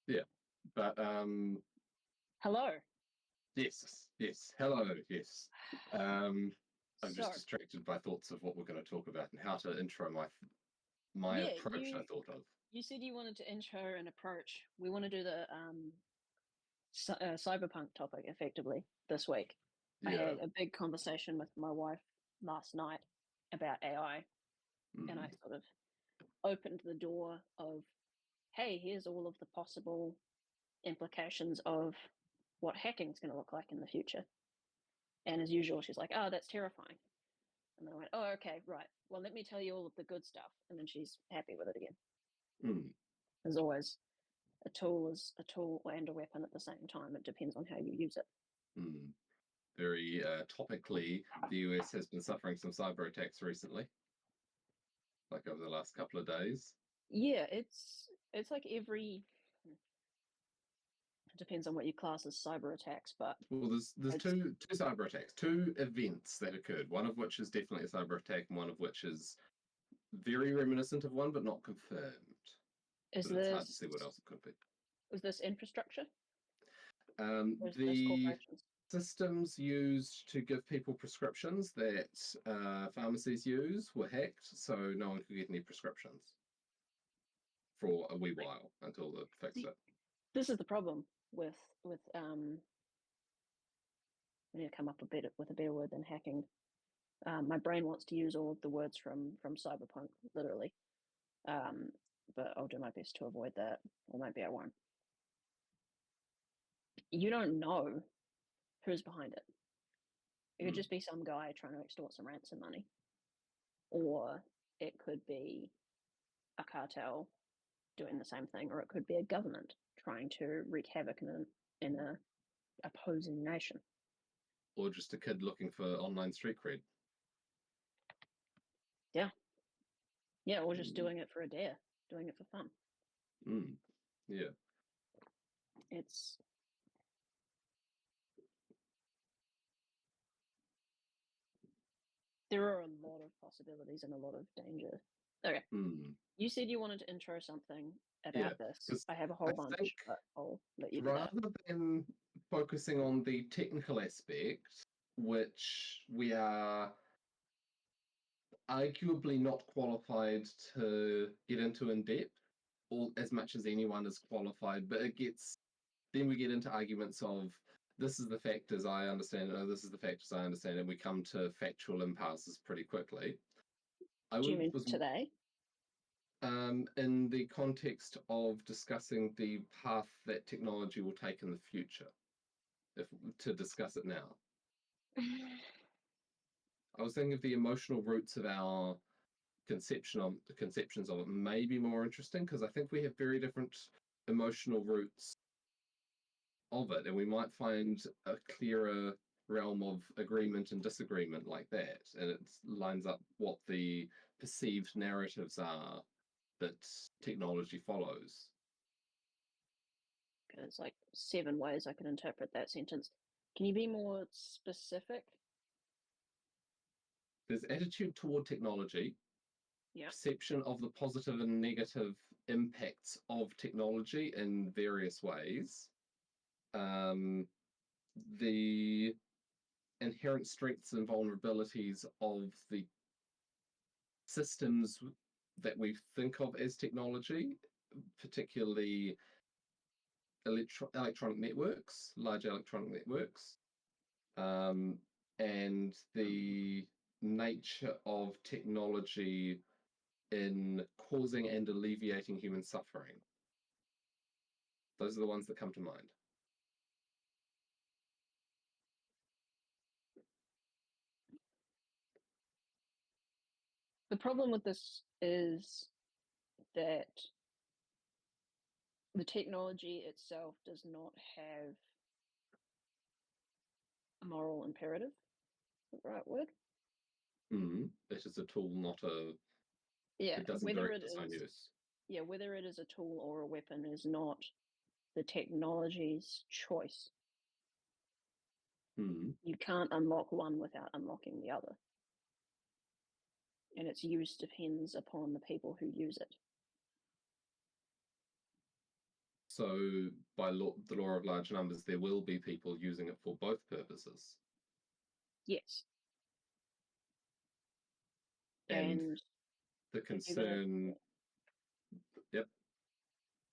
Yeah. But Hello. yes. Hello, yes. I'm just So, distracted by thoughts of what we're going to talk about and how to intro my yeah, approach I you thought of. you said you wanted to intro an approach. We want to do the cyberpunk topic effectively this week. I Yeah. had a big conversation with my wife last night about AI, and I Mm, sort of opened the door of, hey, here's all of the possible implications of what hacking is going to look like in the future. And as usual, she's like, oh, that's terrifying. And then I went, oh, okay, right. Well, let me tell you all of the good stuff. And then she's happy with it again. mm, As always, a tool is a tool and a weapon at the same time. It depends on how you use it. mm. Very topically, the US has been suffering some cyber attacks recently, like over the last couple of days. Yeah, it's like every it depends on what you class as cyber attacks, but Well, there's it's two cyber attacks, two events that occurred. One of which is definitely a cyber attack, and one of which is very reminiscent of one, but not confirmed. is But it's hard to this see what else it could be. is this infrastructure or is this The corporations? systems used to give people prescriptions that pharmacies use were hacked, so no one could get any prescriptions for a wee Like, while until they fixed see, it. this is the problem with I need to come up with a better word than hacking. My brain wants to use all of the words from cyberpunk, literally. Um, but I'll do my best to avoid that, or maybe I won't. You don't know who's behind it. It could Mm. just be some guy trying to extort some ransom money, or it could be a cartel doing the same thing, or it could be a government trying to wreak havoc in a opposing nation. Or just a kid looking for online street cred. Yeah, yeah, or just Mm. doing it for a dare, doing it for fun. Mm. Yeah. It's There are a lot of possibilities and a lot of danger. Okay, Mm. you said you wanted to intro something Yeah. about this. Because I have a I whole think bunch, but I'll let you do that. rather than focusing on the technical aspect, which we are arguably not qualified to get into in depth, or as much as anyone is qualified, but then we get into arguments of this is the fact as I understand it, or this is the fact as I understand it, and we come to factual impasses pretty quickly. I Do you mean was today? in the context of discussing the path that technology will take in the future, if to discuss it now. I was thinking of the emotional roots of our conceptions of it may be more interesting because I think we have very different emotional roots of it, and we might find a clearer realm of agreement and disagreement like that, and it lines up what the perceived narratives are that technology follows. There's like 7 ways I can interpret that sentence. Can you be more specific? There's attitude toward technology, Yeah. perception of the positive and negative impacts of technology in various ways, um, the inherent strengths and vulnerabilities of the systems that we think of as technology, particularly electronic networks, large electronic networks, um, and the nature of technology in causing and alleviating human suffering. Those are the ones that come to mind. The problem with this is that the technology itself does not have a moral imperative, the right word. It is a tool, not a. Yeah, It doesn't direct its own use. whether it is a tool or a weapon is not the technology's choice. Mm. You can't unlock one without unlocking the other. And its use depends upon the people who use it. So by the law of large numbers, there will be people using it for both purposes. Yes. And the if you're gonna, concern, yep,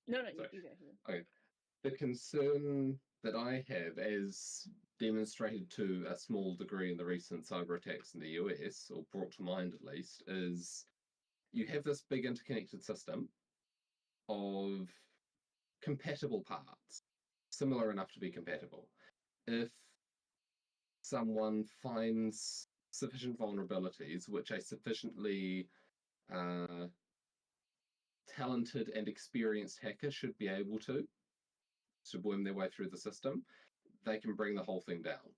no, sorry. you go here. Okay. The concern that I have, as demonstrated to a small degree in the recent cyber attacks in the US, or brought to mind at least, is you have this big interconnected system of compatible parts, similar enough to be compatible. If someone finds sufficient vulnerabilities, which a sufficiently talented and experienced hacker should be able to worm their way through the system, they can bring the whole thing down.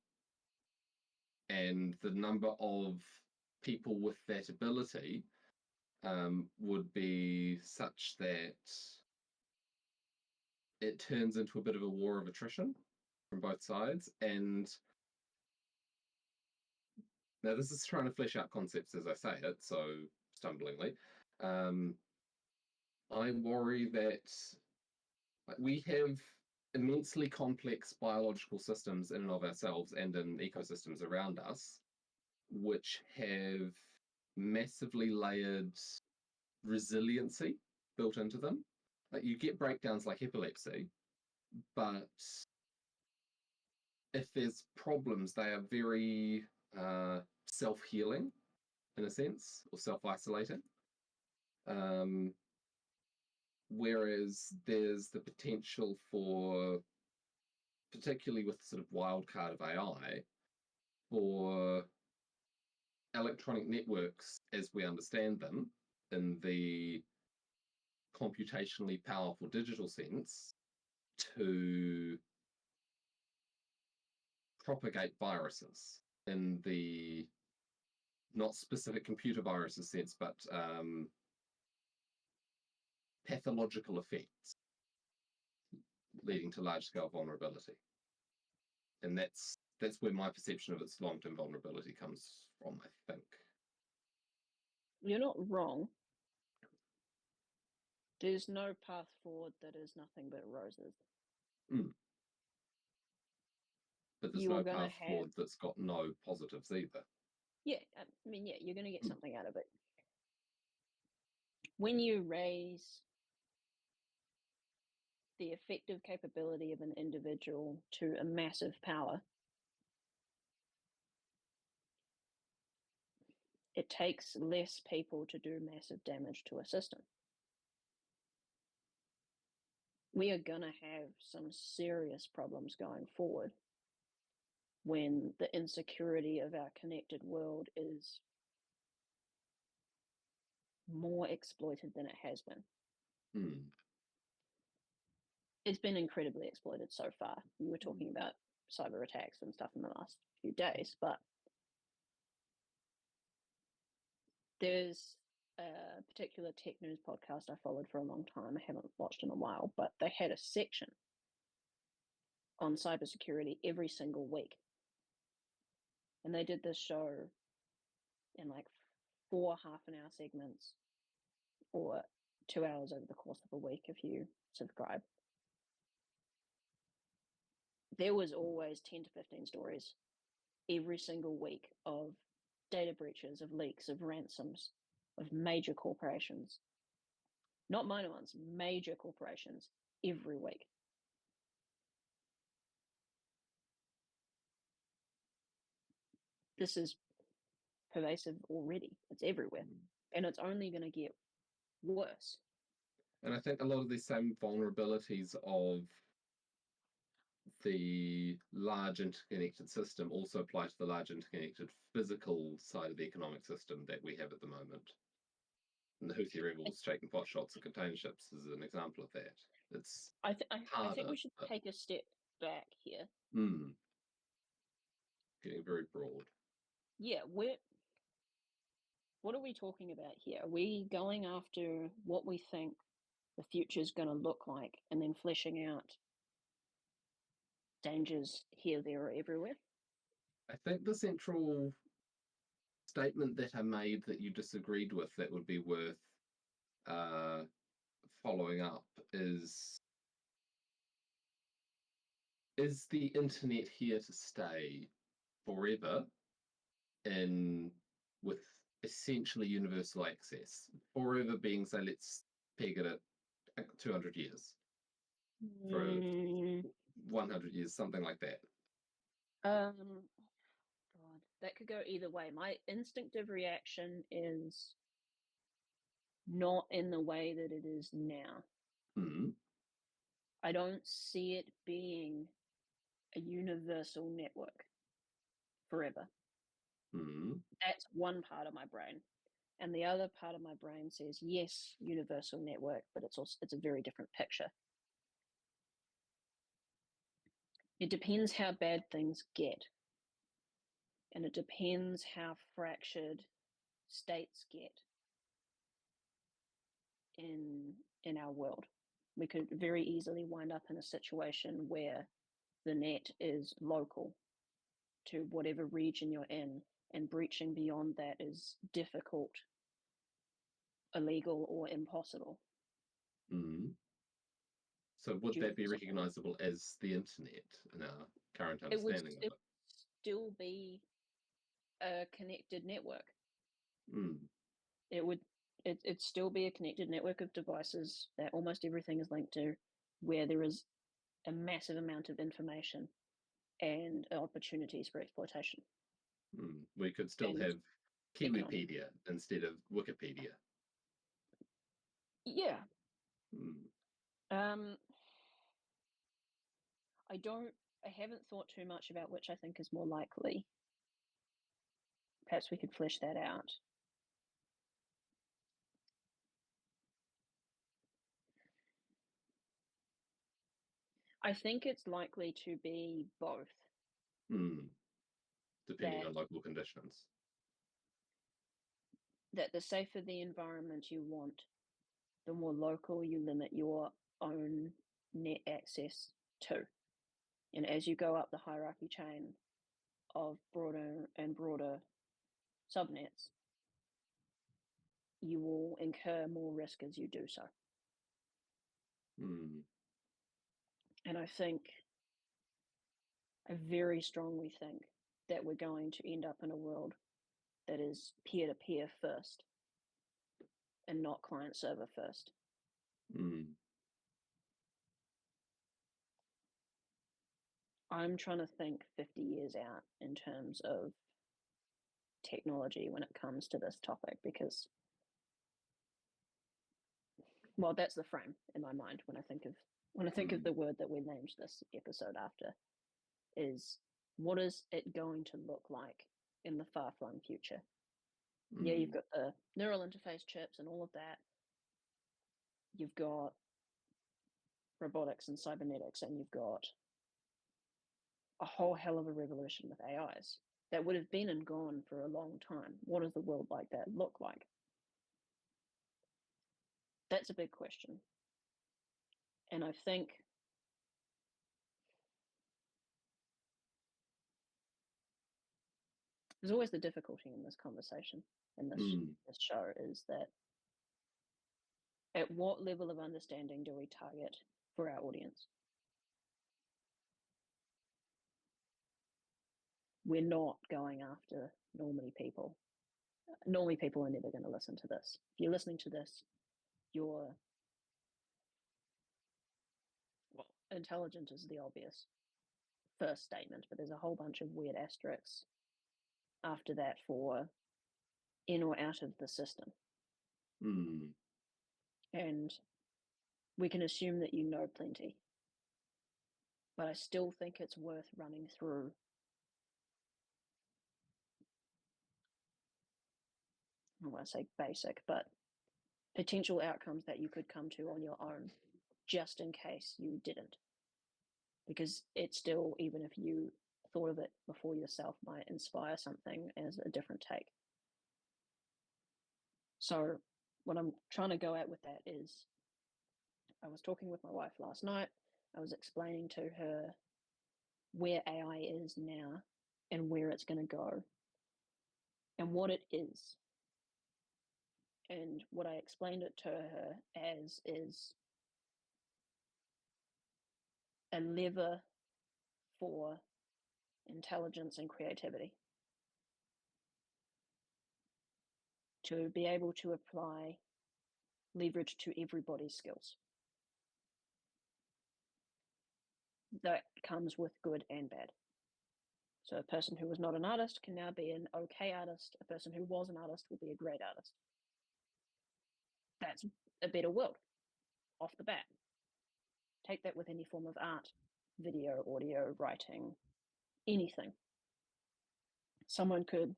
And the number of people with that ability would be such that it turns into a bit of a war of attrition from both sides. And now this is trying to flesh out concepts as I say it, so stumblingly. I worry that we have immensely complex biological systems in and of ourselves and in ecosystems around us, which have massively layered resiliency built into them. Like you get breakdowns like epilepsy, but if there's problems, they are very self-healing in a sense, or self-isolating. Whereas there's the potential for, particularly with sort of wild card of AI, for electronic networks as we understand them in the computationally powerful digital sense to propagate viruses in the not specific computer viruses sense, but pathological effects leading to large-scale vulnerability. And that's where my perception of its long-term vulnerability comes from, I think. You're not wrong. There's no path forward that is nothing but roses. Mm. But there's no path forward that's got no positives either. Yeah, I mean, yeah, you're going to get something out of it. When you raise the effective capability of an individual to a massive power, it takes less people to do massive damage to a system. We are going to have some serious problems going forward when the insecurity of our connected world is more exploited than it has been. Mm. It's been incredibly exploited so far. We were talking about cyber attacks and stuff in the last few days, but there's a particular tech news podcast I followed for a long time. I haven't watched in a while, but they had a section on cybersecurity every single week. And they did this show in like 4 half-an-hour segments or 2 hours over the course of a week if you subscribe. There was always 10 to 15 stories every single week of data breaches, of leaks, of ransoms, of major corporations. Not minor ones, major corporations every week. This is pervasive already. It's everywhere. And it's only going to get worse. And I think a lot of these same vulnerabilities of the large interconnected system also apply to the large interconnected physical side of the economic system that we have at the moment. And the Houthi rebels taking pot shots at container ships is an example of that. It's I think we should take a step back here. Getting very broad. Yeah, what are we talking about here? Are we going after what we think the future is going to look like and then fleshing out dangers here, there, or everywhere? I think the central statement that I made that you disagreed with that would be worth following up is is the internet here to stay forever in with essentially universal access? Forever being, say, let's peg it at 200 years, for Mm, 100 years, something like that. um, God, that could go either way. My instinctive reaction is not in the way that it is now. Mm, I don't see it being a universal network forever. mm, That's one part of my brain. And the other part of my brain says, yes, universal network, but it's a very different picture. It depends how bad things get. And it depends how fractured states get in our world. We could very easily wind up in a situation where the net is local to whatever region you're in, and breaching beyond that is difficult, illegal, or impossible. mm. So would Do you that think be so? recognizable as the internet in our current It would understanding of it? still be a connected network. Mm, It would it'd still be a connected network of devices that almost everything is linked to, where there is a massive amount of information and opportunities for exploitation. mm. We could still And have economic. Kiwipedia instead of Wikipedia. Yeah. Mm, Um, I haven't thought too much about which I think is more likely. Perhaps we could flesh that out. I think it's likely to be both. mm. Depending That on local conditions. the safer the environment you want, the more local you limit your own net access to. And as you go up the hierarchy chain of broader and broader subnets, you will incur more risk as you do so. Mm, And I very strongly think that we're going to end up in a world that is peer-to-peer first and not client-server first. mm, I'm trying to think 50 years out in terms of technology when it comes to this topic, because, well, that's the frame in my mind when I think of mm, the word that we named this episode after, is what is it going to look like in the far-flung future? Yeah, you've mm, got the neural interface chips and all of that. You've got robotics and cybernetics, and you've got a whole hell of a revolution with AIs that would have been and gone for a long time. What does the world like that look like? That's a big question. And I think there's always the difficulty in this conversation, in mm, this show, is that at what level of understanding do we target for our audience? We're not going after normie people. Normie people are never going to listen to this. If you're listening to this, you're, well, intelligent is the obvious first statement, but there's a whole bunch of weird asterisks after that for in or out of the system. mm, And we can assume that you know plenty, but I still think it's worth running through. I don't want to say basic, but potential outcomes that you could come to on your own, just in case you didn't. Because it still, even if you thought of it before yourself, might inspire something as a different take. So, what I'm trying to go at with that is, I was talking with my wife last night. I was explaining to her where AI is now and where it's going to go and what it is. And what I explained it to her as is a lever for intelligence and creativity. To be able to apply leverage to everybody's skills. That comes with good and bad. So a person who was not an artist can now be an okay artist. A person who was an artist will be a great artist. That's a better world off the bat. Take that with any form of art, video, audio, writing, anything. Someone could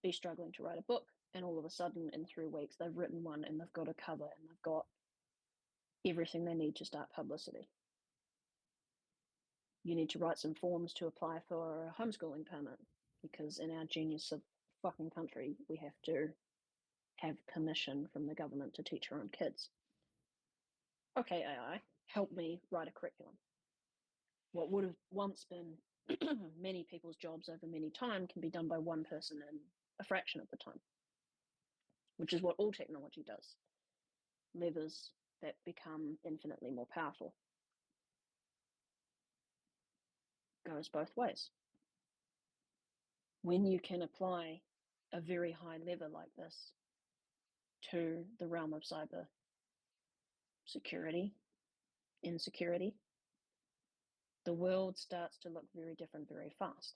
be struggling to write a book, and all of a sudden in 3 weeks they've written one and they've got a cover and they've got everything they need to start publicity. You need to write some forms to apply for a homeschooling permit, because in our genius of fucking country we have to have permission from the government to teach our own kids. Okay, AI, help me write a curriculum. What would have once been many people's jobs over many time can be done by one person in a fraction of the time, which is what all technology does. Levers that become infinitely more powerful. Goes both ways. When you can apply a very high lever like this to the realm of cyber security, insecurity, the world starts to look very different very fast.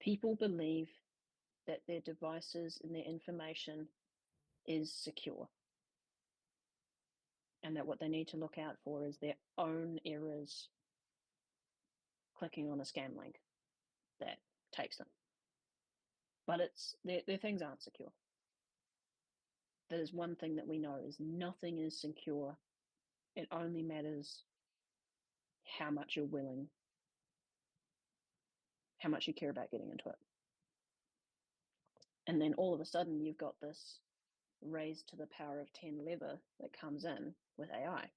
People believe that their devices and their information is secure, and that what they need to look out for is their own errors clicking on a scam link that takes them. But their things aren't secure. That is one thing that we know, is nothing is secure. It only matters how much you're willing, how much you care about getting into it. And then all of a sudden you've got this raised to the power of 10 lever that comes in with AI.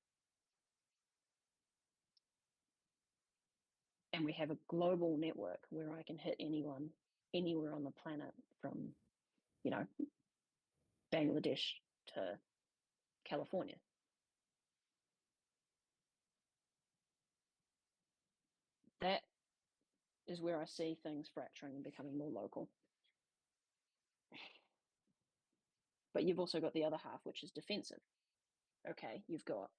And we have a global network where I can hit anyone anywhere on the planet, from, Bangladesh to California. That is where I see things fracturing and becoming more local. But you've also got the other half, which is defensive. Okay, you've got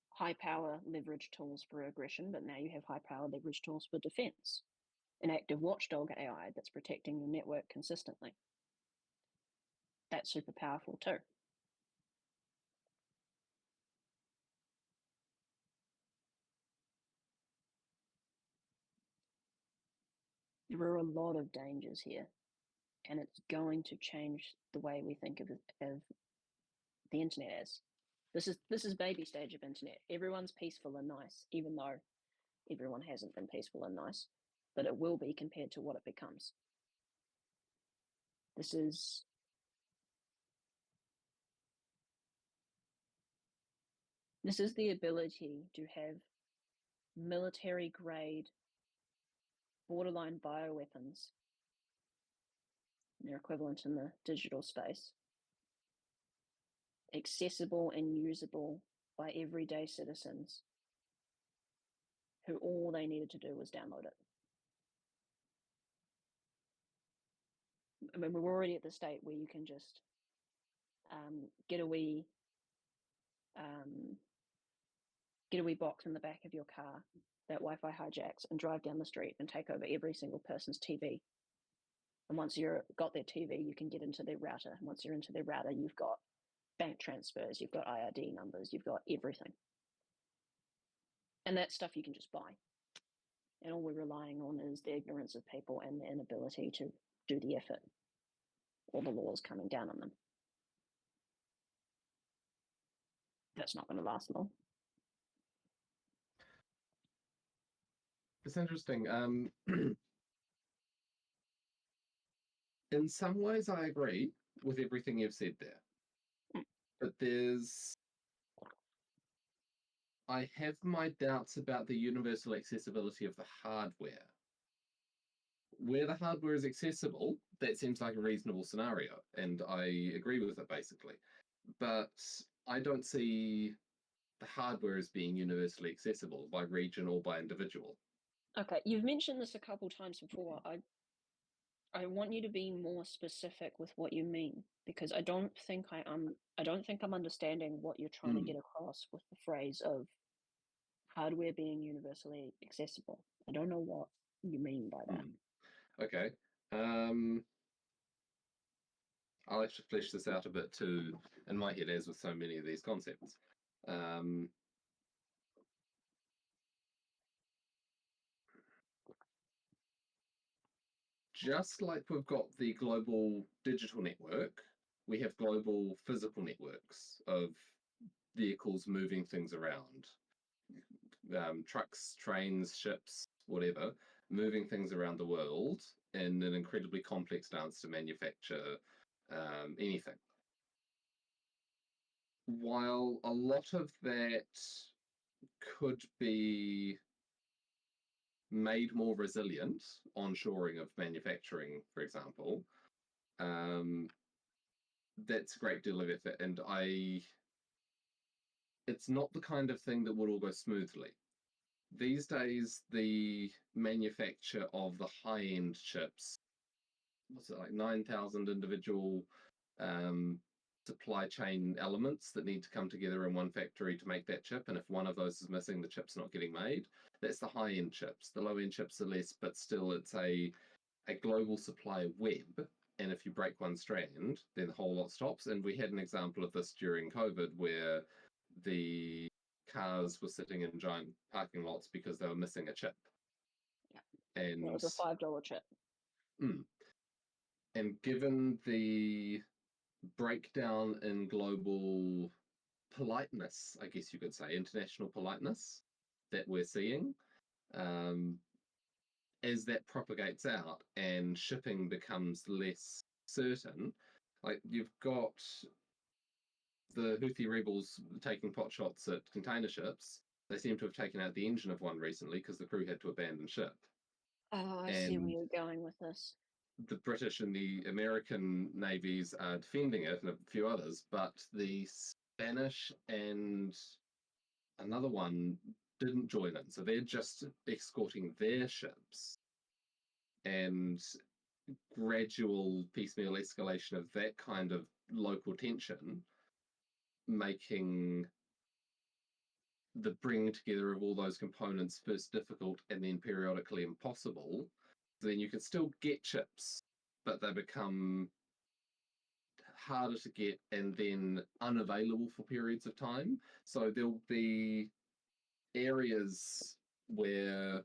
high power leverage tools for aggression, but now you have high power leverage tools for defense. An active watchdog AI that's protecting your network consistently. That's super powerful too. There are a lot of dangers here, and it's going to change the way we think of the internet as. This is baby stage of internet. Everyone's peaceful and nice, even though everyone hasn't been peaceful and nice, but it will be compared to what it becomes. This is the ability to have military grade, borderline bioweapons, their equivalent in the digital space, accessible and usable by everyday citizens who all they needed to do was download it. I mean, we're already at the state where you can just get a wee box in the back of your car that Wi-Fi hijacks and drive down the street and take over every single person's TV. And once you've got their TV, you can get into their router. And once you're into their router, you've got bank transfers, you've got IRD numbers, you've got everything. And that stuff you can just buy. And all we're relying on is the ignorance of people and the inability to do the effort, or the laws coming down on them. That's not going to last long. It's interesting. In some ways, I agree with everything you've said there. But I have my doubts about the universal accessibility of the hardware. where the hardware is accessible, that seems like a reasonable scenario, and I agree with it basically. But I don't see the hardware as being universally accessible by region or by individual. Okay, you've mentioned this a couple times before. I want you to be more specific with what you mean, because I don't think I'm understanding what you're trying to Mm, get across with the phrase of hardware being universally accessible. I don't know what you mean by that. mm. Okay. Um, I'll actually flesh this out a bit too in my head, as with so many of these concepts. Um, just like we've got the global digital network, we have global physical networks of vehicles moving things around, trucks, trains, ships, whatever, moving things around the world in an incredibly complex dance to manufacture anything. While a lot of that could be made more resilient, onshoring of manufacturing, for example, um, that's a great deal of effort. And it's not the kind of thing that would all go smoothly. These days, the manufacture of the high end chips, what's it like 9,000 individual um, supply chain elements that need to come together in one factory to make that chip. And if one of those is missing, the chip's not getting made. That's the high end chips. The low end chips are less, but still, it's a global supply web. And if you break one strand, then the whole lot stops. And we had an example of this during COVID where the cars were sitting in giant parking lots because they were missing a chip. Yeah, that And was a $5 chip. mm, and given the breakdown in global politeness, I guess you could say, international politeness that we're seeing, um, as that propagates out and shipping becomes less certain, like you've got the Houthi rebels taking pot shots at container ships. They seem to have taken out the engine of one recently because the crew had to abandon ship. Oh, I see where And you're going with this. the British and the American navies are defending it, and a few others, but the Spanish and another one didn't join in. So they're just escorting their ships, and gradual piecemeal escalation of that kind of local tension, making the bringing together of all those components first difficult and then periodically impossible. So then you can still get chips, but they become harder to get and then unavailable for periods of time. So there'll be areas where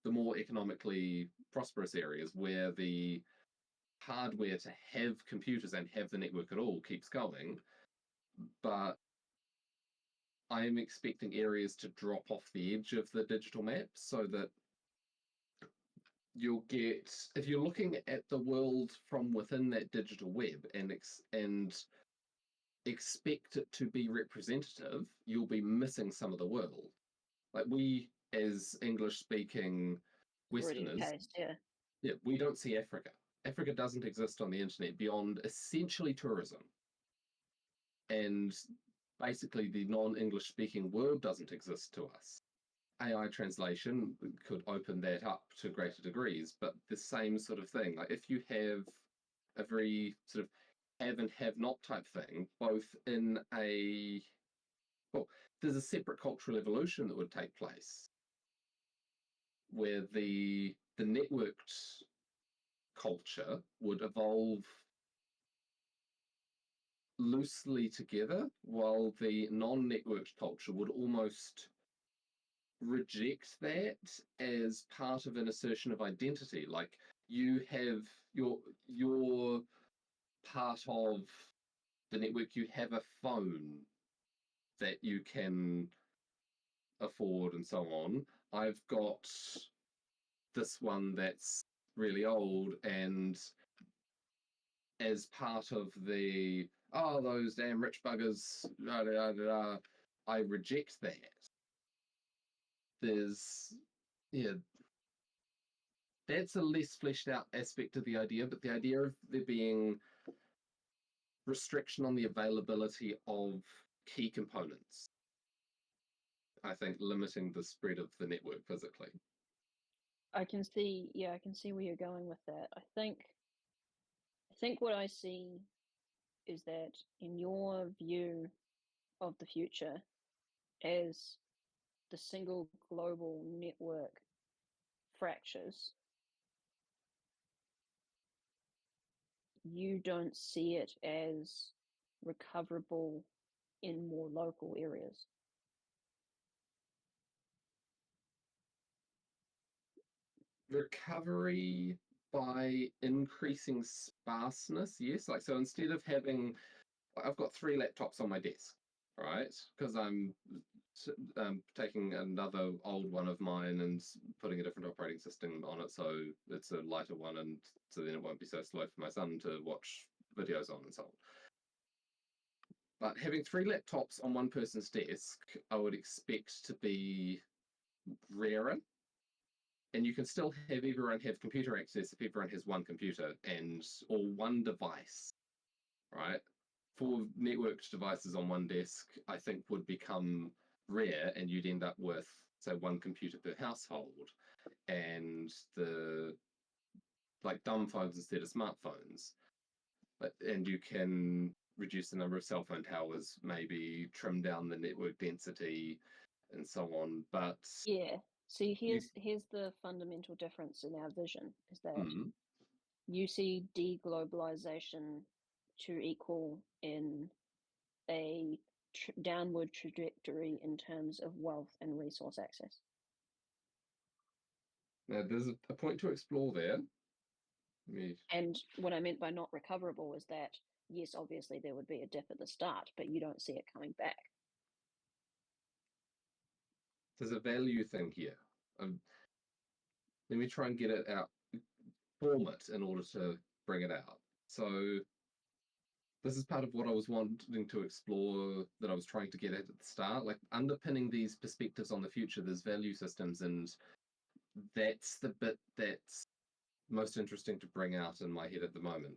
the more economically prosperous areas where the hardware to have computers and have the network at all keeps going, but I'm expecting areas to drop off the edge of the digital map so that you'll get, if you're looking at the world from within that digital web and expect it to be representative, you'll be missing some of the world. Like we, as English speaking It's already the Westerners, case, yeah. yeah, we don't see Africa. Africa doesn't exist on the internet beyond essentially tourism. And basically, the non English speaking world doesn't exist to us. AI translation could open that up to greater degrees, but the same sort of thing. Like if you have a very sort of have and have not type thing, both in a well, there's a separate cultural evolution that would take place where the networked culture would evolve loosely together, while the non-networked culture would almost reject that as part of an assertion of identity. Like you have your part of the network, you have a phone that you can afford and so on. I've got this one that's really old, and as part of the oh those damn rich buggers, da, da, da, da, I reject that. There's yeah, that's a less fleshed out aspect of the idea, but the idea of there being restriction on the availability of key components, I think limiting the spread of the network physically. I can see where you're going with that. I think what I see is that in your view of the future, as the single global network fractures, you don't see it as recoverable in more local areas. Recovery by increasing sparseness, yes. Like, so instead of having, I've got 3 laptops on my desk, right? Because I'm taking another old one of mine and putting a different operating system on it, so it's a lighter one, and so then it won't be so slow for my son to watch videos on and so on. But having 3 laptops on one person's desk, I would expect to be rarer. And you can still have everyone have computer access if everyone has one computer or one device, right? 4 networked devices on one desk, I think, would become rare, and you'd end up with, say, 1 computer per household, and the like dumb phones instead of smartphones. And you can reduce the number of cell phone towers, maybe trim down the network density, and so on. But Yeah. See, you, here's the fundamental difference in our vision, is that mm, you see deglobalization to equal in a downward trajectory in terms of wealth and resource access. now there's a point to explore there. And what I meant by not recoverable is that, yes, obviously there would be a dip at the start, but you don't see it coming back. There's a value thing here. Let me try and get it out, form it in order to bring it out. So this is part of what I was wanting to explore, that I was trying to get at the start. Like, underpinning these perspectives on the future, there's value systems, and that's the bit that's most interesting to bring out in my head at the moment.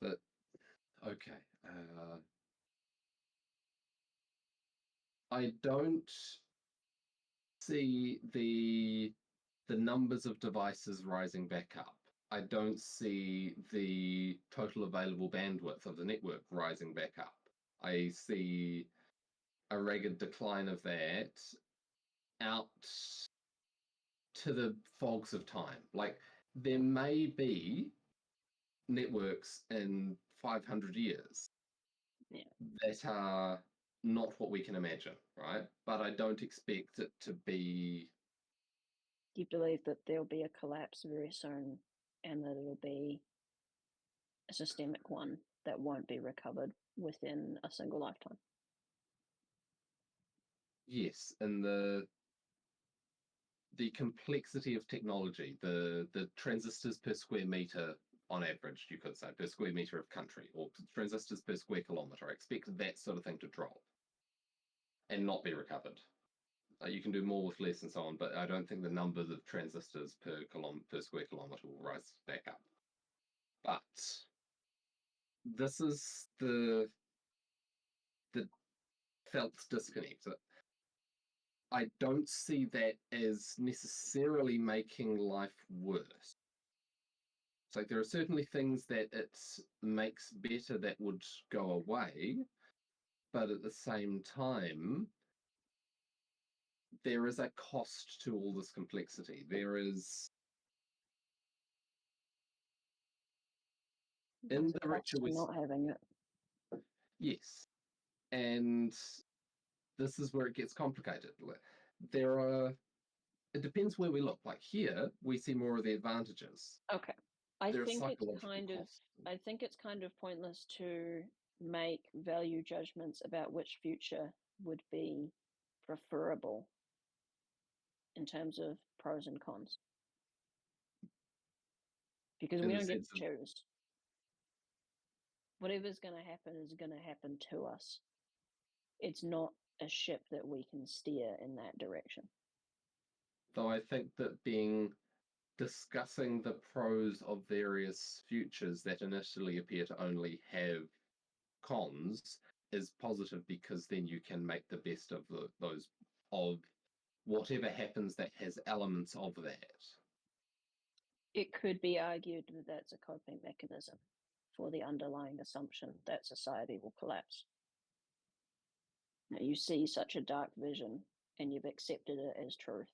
But okay, I don't see the numbers of devices rising back up. I don't see the total available bandwidth of the network rising back up. I see a ragged decline of that out to the fogs of time. Like, there may be networks in 500 years that are not what we can imagine, right? But I don't expect it to be. Do you believe that there'll be a collapse very soon and that it'll be a systemic one that won't be recovered within a single lifetime? Yes, and the complexity of technology, the transistors per square meter on average, you could say, per square meter of country, or transistors per square kilometer. I expect that sort of thing to drop and not be recovered. You can do more with less and so on, but I don't think the numbers of transistors per square kilometer will rise back up. But this is the felt disconnect. I don't see that as necessarily making life worse. So there are certainly things that it makes better that would go away, but at the same time, there is a cost to all this complexity. There is, in the richer we, not having it. yes, and this is where it gets complicated. There are, it depends where we look. Like, here, we see more of the advantages. Okay. I There are think it's psychological costs. kind of pointless to make value judgments about which future would be preferable in terms of pros and cons, because In we the don't get sense to of, choose. Whatever's going to happen is going to happen to us. It's not a ship that we can steer in that direction. though I think that being discussing the pros of various futures that initially appear to only have cons is positive, because then you can make the best of those of whatever happens that has elements of that. It could be argued that that's a coping mechanism for the underlying assumption that society will collapse. You see such a dark vision and you've accepted it as truth,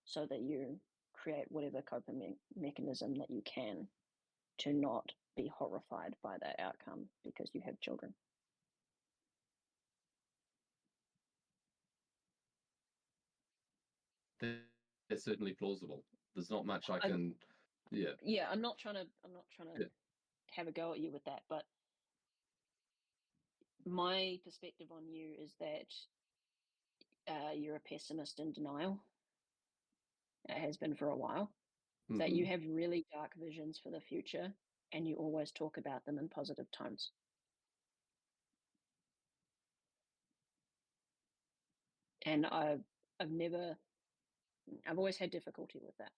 so that you create whatever coping mechanism that you can to not be horrified by that outcome because you have children. That's certainly plausible. There's not much I can. Yeah, I'm not trying to Yeah. have a go at you with that, but my perspective on you is that you're a pessimist in denial. It has been for a while. That you have really dark visions for the future, and you always talk about them in positive tones. And I've always had difficulty with that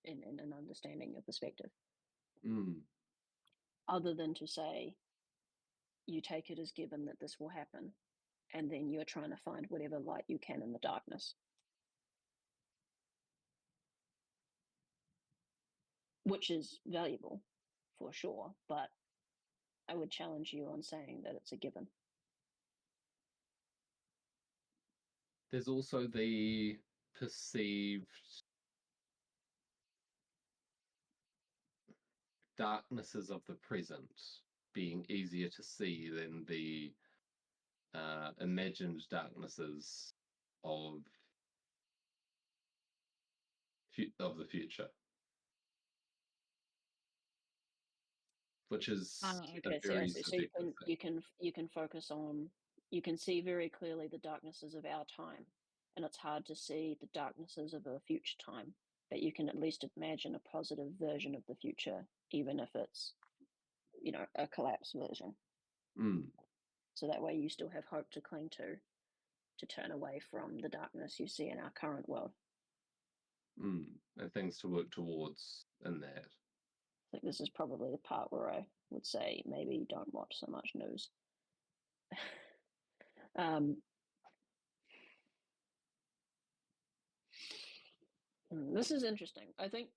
in an understanding your perspective. Other than to say, you take it as given that this will happen, and then you're trying to find whatever light you can in the darkness. Which is valuable, for sure, but I would challenge you on saying that it's a given. There's also the perceived darknesses of the present being easier to see than the imagined darknesses of the future, which is Okay, a so I very see. So subjective thing. you can focus on, you can see very clearly the darknesses of our time, and it's hard to see the darknesses of a future time, but you can at least imagine a positive version of the future, even if it's, a collapsed version. So that way you still have hope to cling to turn away from the darkness you see in our current world. And things to work towards in that. I think this is probably the part where I would say maybe don't watch so much news. This is interesting. I think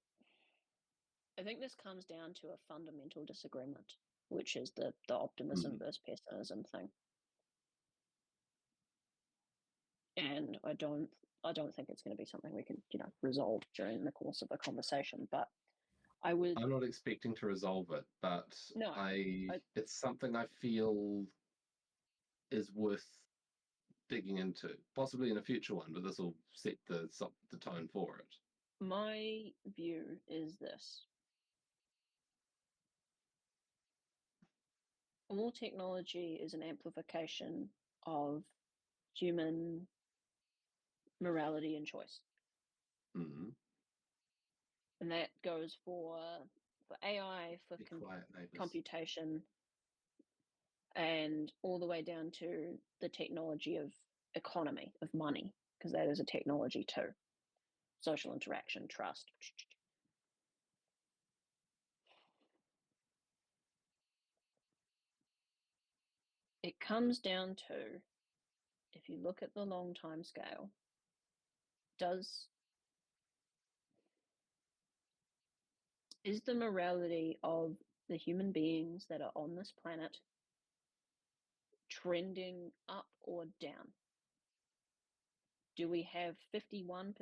this comes down to a fundamental disagreement, which is the optimism versus pessimism thing. And I don't think it's going to be something we can, resolve during the course of a conversation. But I'm not expecting to resolve it, but no, it's something I feel is worth digging into, possibly in a future one, but this will set the tone for it. My view is this: all technology is an amplification of human morality and choice. And that goes for AI, for computation, and all the way down to the technology of economy, of money, because that is a technology too. Social interaction, trust. It comes down to, if you look at the long time scale, is the morality of the human beings that are on this planet trending up or down? Do we have 51%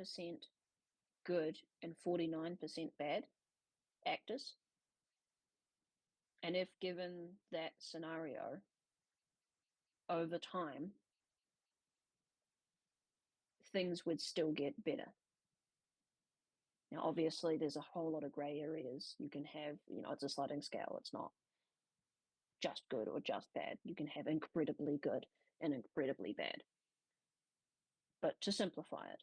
good and 49% bad actors? And if given that scenario, over time, things would still get better. Now, obviously, there's a whole lot of gray areas. You can have, it's a sliding scale. It's not just good or just bad. You can have incredibly good and incredibly bad. But to simplify it,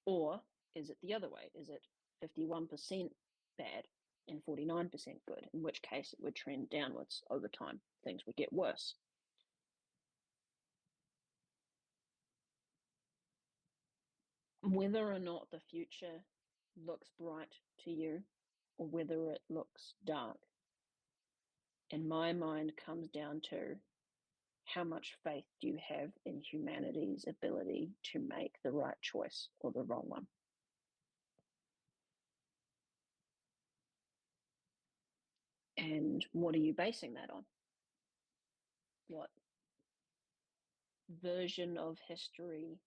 or is it the other way? Is it 51% bad and 49% good, in which case it would trend downwards over time. Things would get worse. Whether or not the future looks bright to you or whether it looks dark, in my mind, comes down to how much faith do you have in humanity's ability to make the right choice or the wrong one? And what are you basing that on? What version of history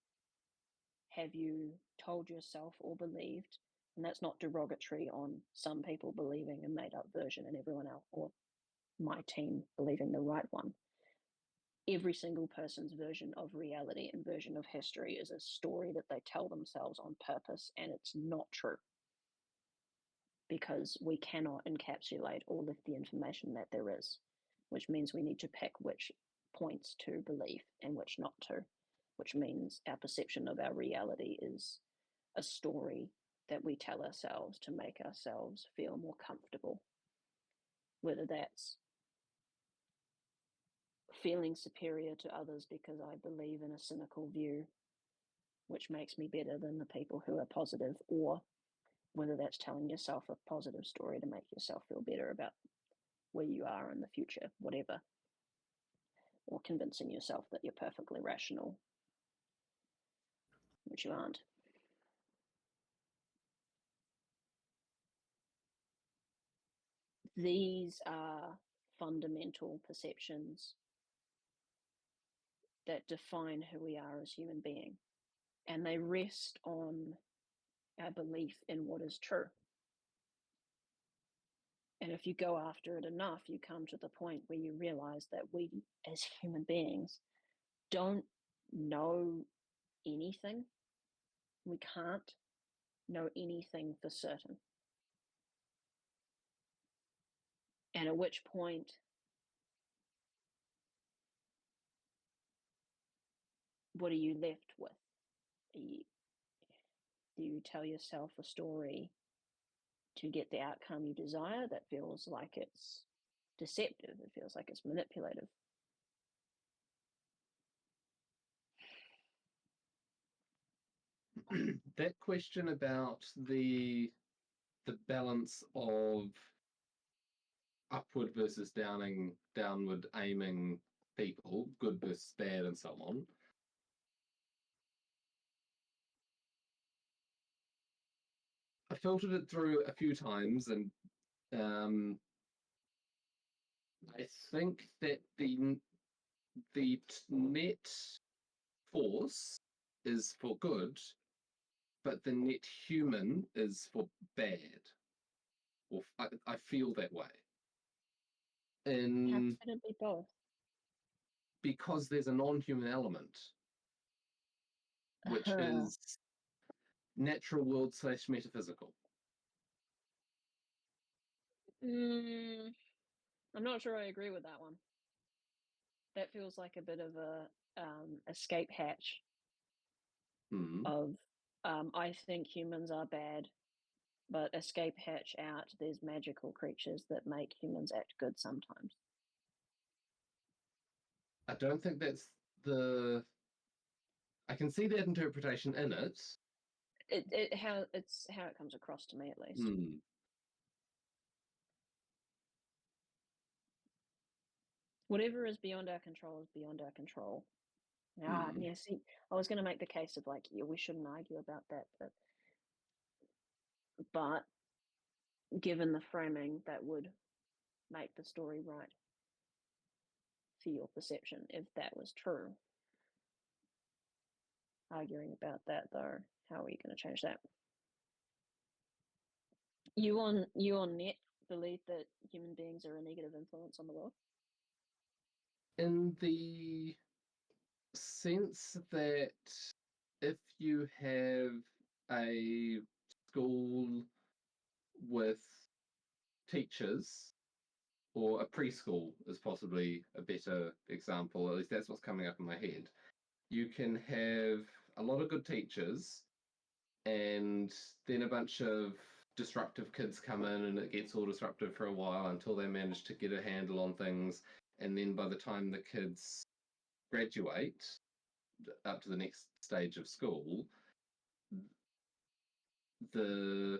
have you told yourself or believed? And that's not derogatory on some people believing a made up version and everyone else, or my team believing the right one. Every single person's version of reality and version of history is a story that they tell themselves on purpose, and it's not true because we cannot encapsulate all of the information that there is, which means we need to pick which points to believe and which not to, which means our perception of our reality is a story that we tell ourselves to make ourselves feel more comfortable, whether that's feeling superior to others because I believe in a cynical view, which makes me better than the people who are positive, or whether that's telling yourself a positive story to make yourself feel better about where you are in the future, whatever, or convincing yourself that you're perfectly rational, which you aren't. These are fundamental perceptions that define who we are as human beings, and they rest on our belief in what is true. And if you go after it enough, you come to the point where you realize that we, as human beings, don't know anything. We can't know anything for certain. And at which point, what are you left with? Do you tell yourself a story to get the outcome you desire that feels like it's deceptive, it feels like it's manipulative? That question about the balance of upward versus downward aiming people, good versus bad, and so on. I filtered it through a few times, and I think that the net force is for good, but the net human is for bad. Or I feel that way. How can it be both? Because there's a non-human element, which is natural world / metaphysical. I'm not sure I agree with that one. That feels like a bit of a escape hatch of I think humans are bad, but escape hatch out, there's magical creatures that make humans act good sometimes. I don't think that's the. I can see that interpretation in it. It's how it comes across to me, at least. Whatever is beyond our control is beyond our control. Yeah, see, I was going to make the case of like, yeah, we shouldn't argue about that, but given the framing, that would make the story right for your perception if that was true. Arguing about that though, how are you going to change that? You on net believe that human beings are a negative influence on the world? In the sense that if you have a school with teachers, or a preschool is possibly a better example, at least that's what's coming up in my head. You can have a lot of good teachers, and then a bunch of disruptive kids come in, and it gets all disruptive for a while until they manage to get a handle on things. And then by the time the kids graduate up to the next stage of school, the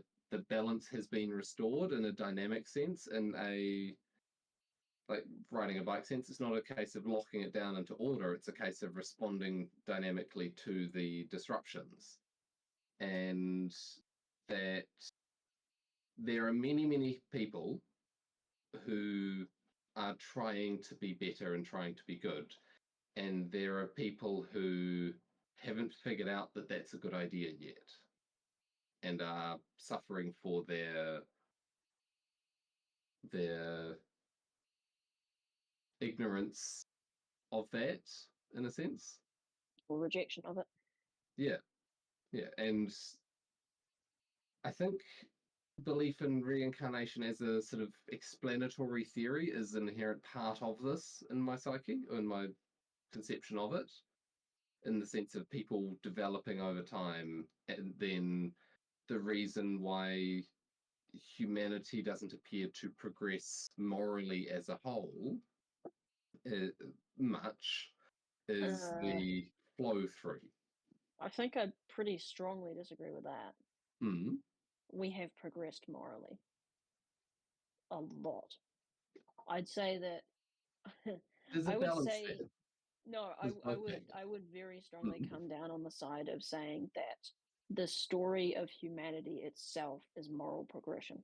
balance has been restored in a dynamic sense, in a like riding a bike sense. It's not a case of locking it down into order, it's a case of responding dynamically to the disruptions. And that there are many, many people who are trying to be better and trying to be good. And there are people who haven't figured out that that's a good idea yet and are suffering for their ignorance of that, in a sense. or rejection of it. Yeah, yeah. And I think belief in reincarnation as a sort of explanatory theory is an inherent part of this in my psyche, or in my conception of it, in the sense of people developing over time, and then the reason why humanity doesn't appear to progress morally as a whole much is Uh, the flow through. I think I'd pretty strongly disagree with that. Mm. We have progressed morally a lot. I'd say that There's a I would balance say there. no, There's both I angles. would very strongly Mm. come down on the side of saying that the story of humanity itself is moral progression.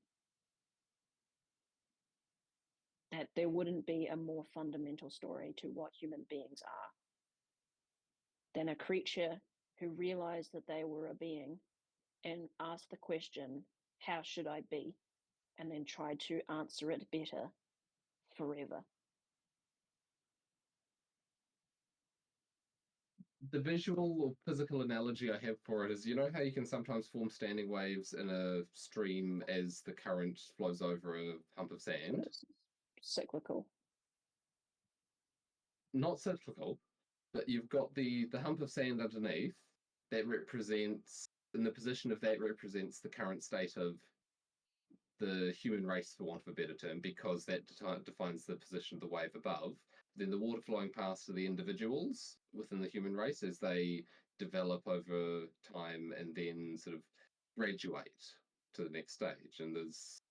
That there wouldn't be a more fundamental story to what human beings are than a creature who realized that they were a being and asked the question, how should I be? And then tried to answer it better forever. The visual or physical analogy I have for it is, you know how you can sometimes form standing waves in a stream as the current flows over a hump of sand? It's cyclical. Not cyclical, but you've got the hump of sand underneath that represents, in the position of that represents the current state of the human race, for want of a better term, because that defines the position of the wave above. Then the water flowing past to the individuals within the human race as they develop over time and then sort of graduate to the next stage. And there's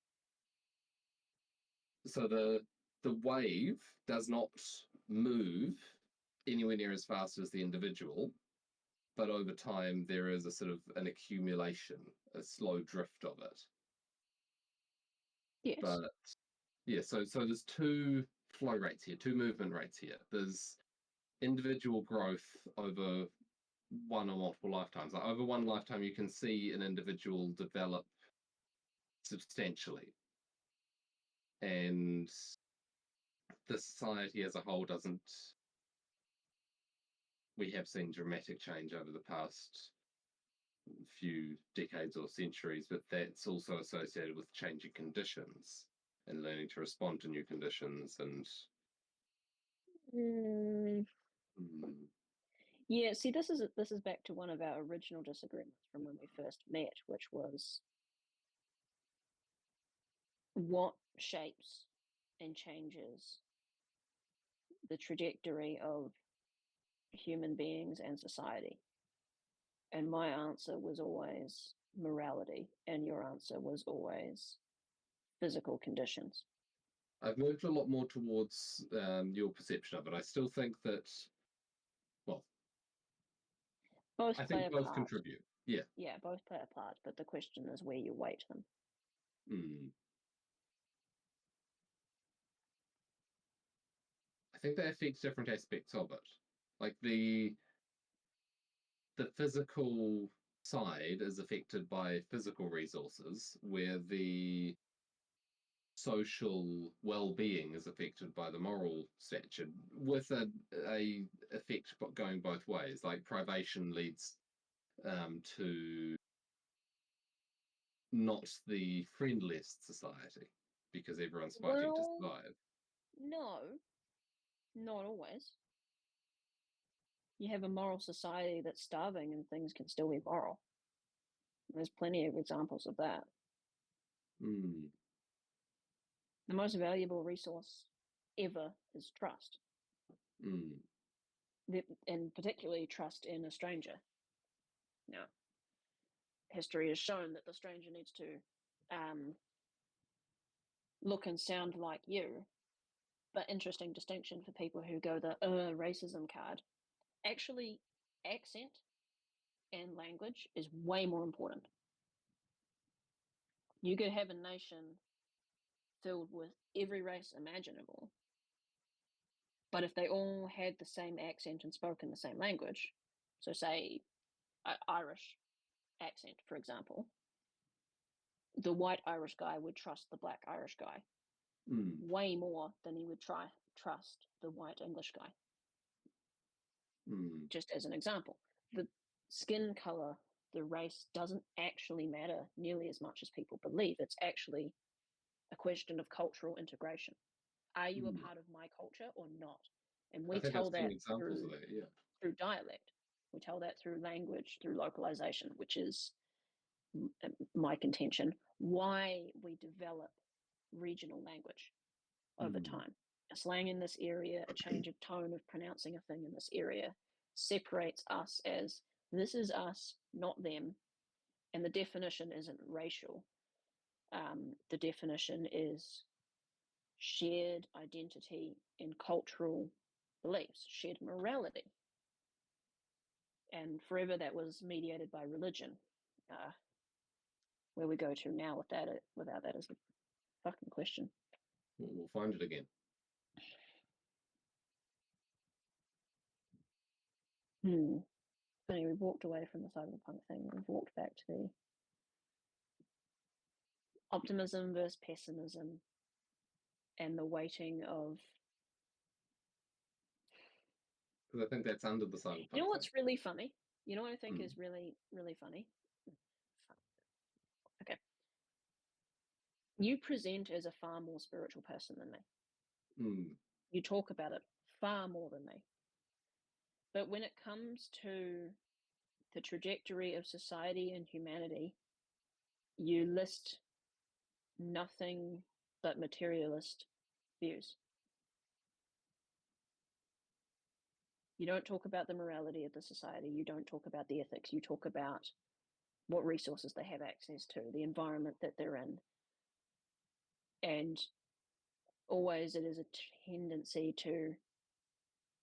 so the wave does not move anywhere near as fast as the individual, but over time there is a sort of an accumulation, a slow drift of it. Yes. But yeah, so there's two flow rates here, two movement rates here. There's individual growth over one or multiple lifetimes. Like over one lifetime, you can see an individual develop substantially, and the society as a whole doesn't. We have seen dramatic change over the past few decades or centuries, but that's also associated with changing conditions and learning to respond to new conditions and Mm, mm, yeah, see, this is back to one of our original disagreements from when we first met, which was what shapes and changes the trajectory of human beings and society. And my answer was always morality, and your answer was always physical conditions. I've moved a lot more towards your perception of it. I still think that, well, Both I play think a both part. contribute. Yeah. Yeah, both play a part, but the question is where you weight them. Mm. I think they affect different aspects of it. Like the physical side is affected by physical resources, where the social well-being is affected by the moral stature, with a effect going both ways. Like privation leads to not the friendliest society because everyone's fighting to Well, survive. no, not always. You have a moral society that's starving and things can still be moral. There's plenty of examples of that. Mm, The most valuable resource ever is trust, mm. and particularly trust in a stranger. Now, history has shown that the stranger needs to look and sound like you. But interesting distinction for people who go the racism card. Actually, accent and language is way more important. You could have a nation filled with every race imaginable, but if they all had the same accent and spoke in the same language, so say Irish accent, for example, the white Irish guy would trust the black Irish guy way more than he would trust the white English guy. Just as an example, the skin color, the race doesn't actually matter nearly as much as people believe. It's actually a question of cultural integration. Are you a part of my culture or not? And we tell that through dialect. We tell that through language, through localization, which is my contention, why we develop regional language over time. A slang in this area, a change of tone of pronouncing a thing in this area separates us as this is us, not them. And the definition isn't racial. The definition is shared identity and cultural beliefs, shared morality. And forever that was mediated by religion. Where we go to now without that is a fucking question. We'll find it again. Anyway, we've walked away from the cyberpunk thing. We've walked back to the optimism versus pessimism and the weighting of... Because I think that's under the cyberpunk. You know what's really funny? You know what I think is really, really funny? Okay. You present as a far more spiritual person than me. You talk about it far more than me. But when it comes to the trajectory of society and humanity, you list nothing but materialist views. You don't talk about the morality of the society. You don't talk about the ethics. You talk about what resources they have access to, the environment that they're in. And always it is a tendency to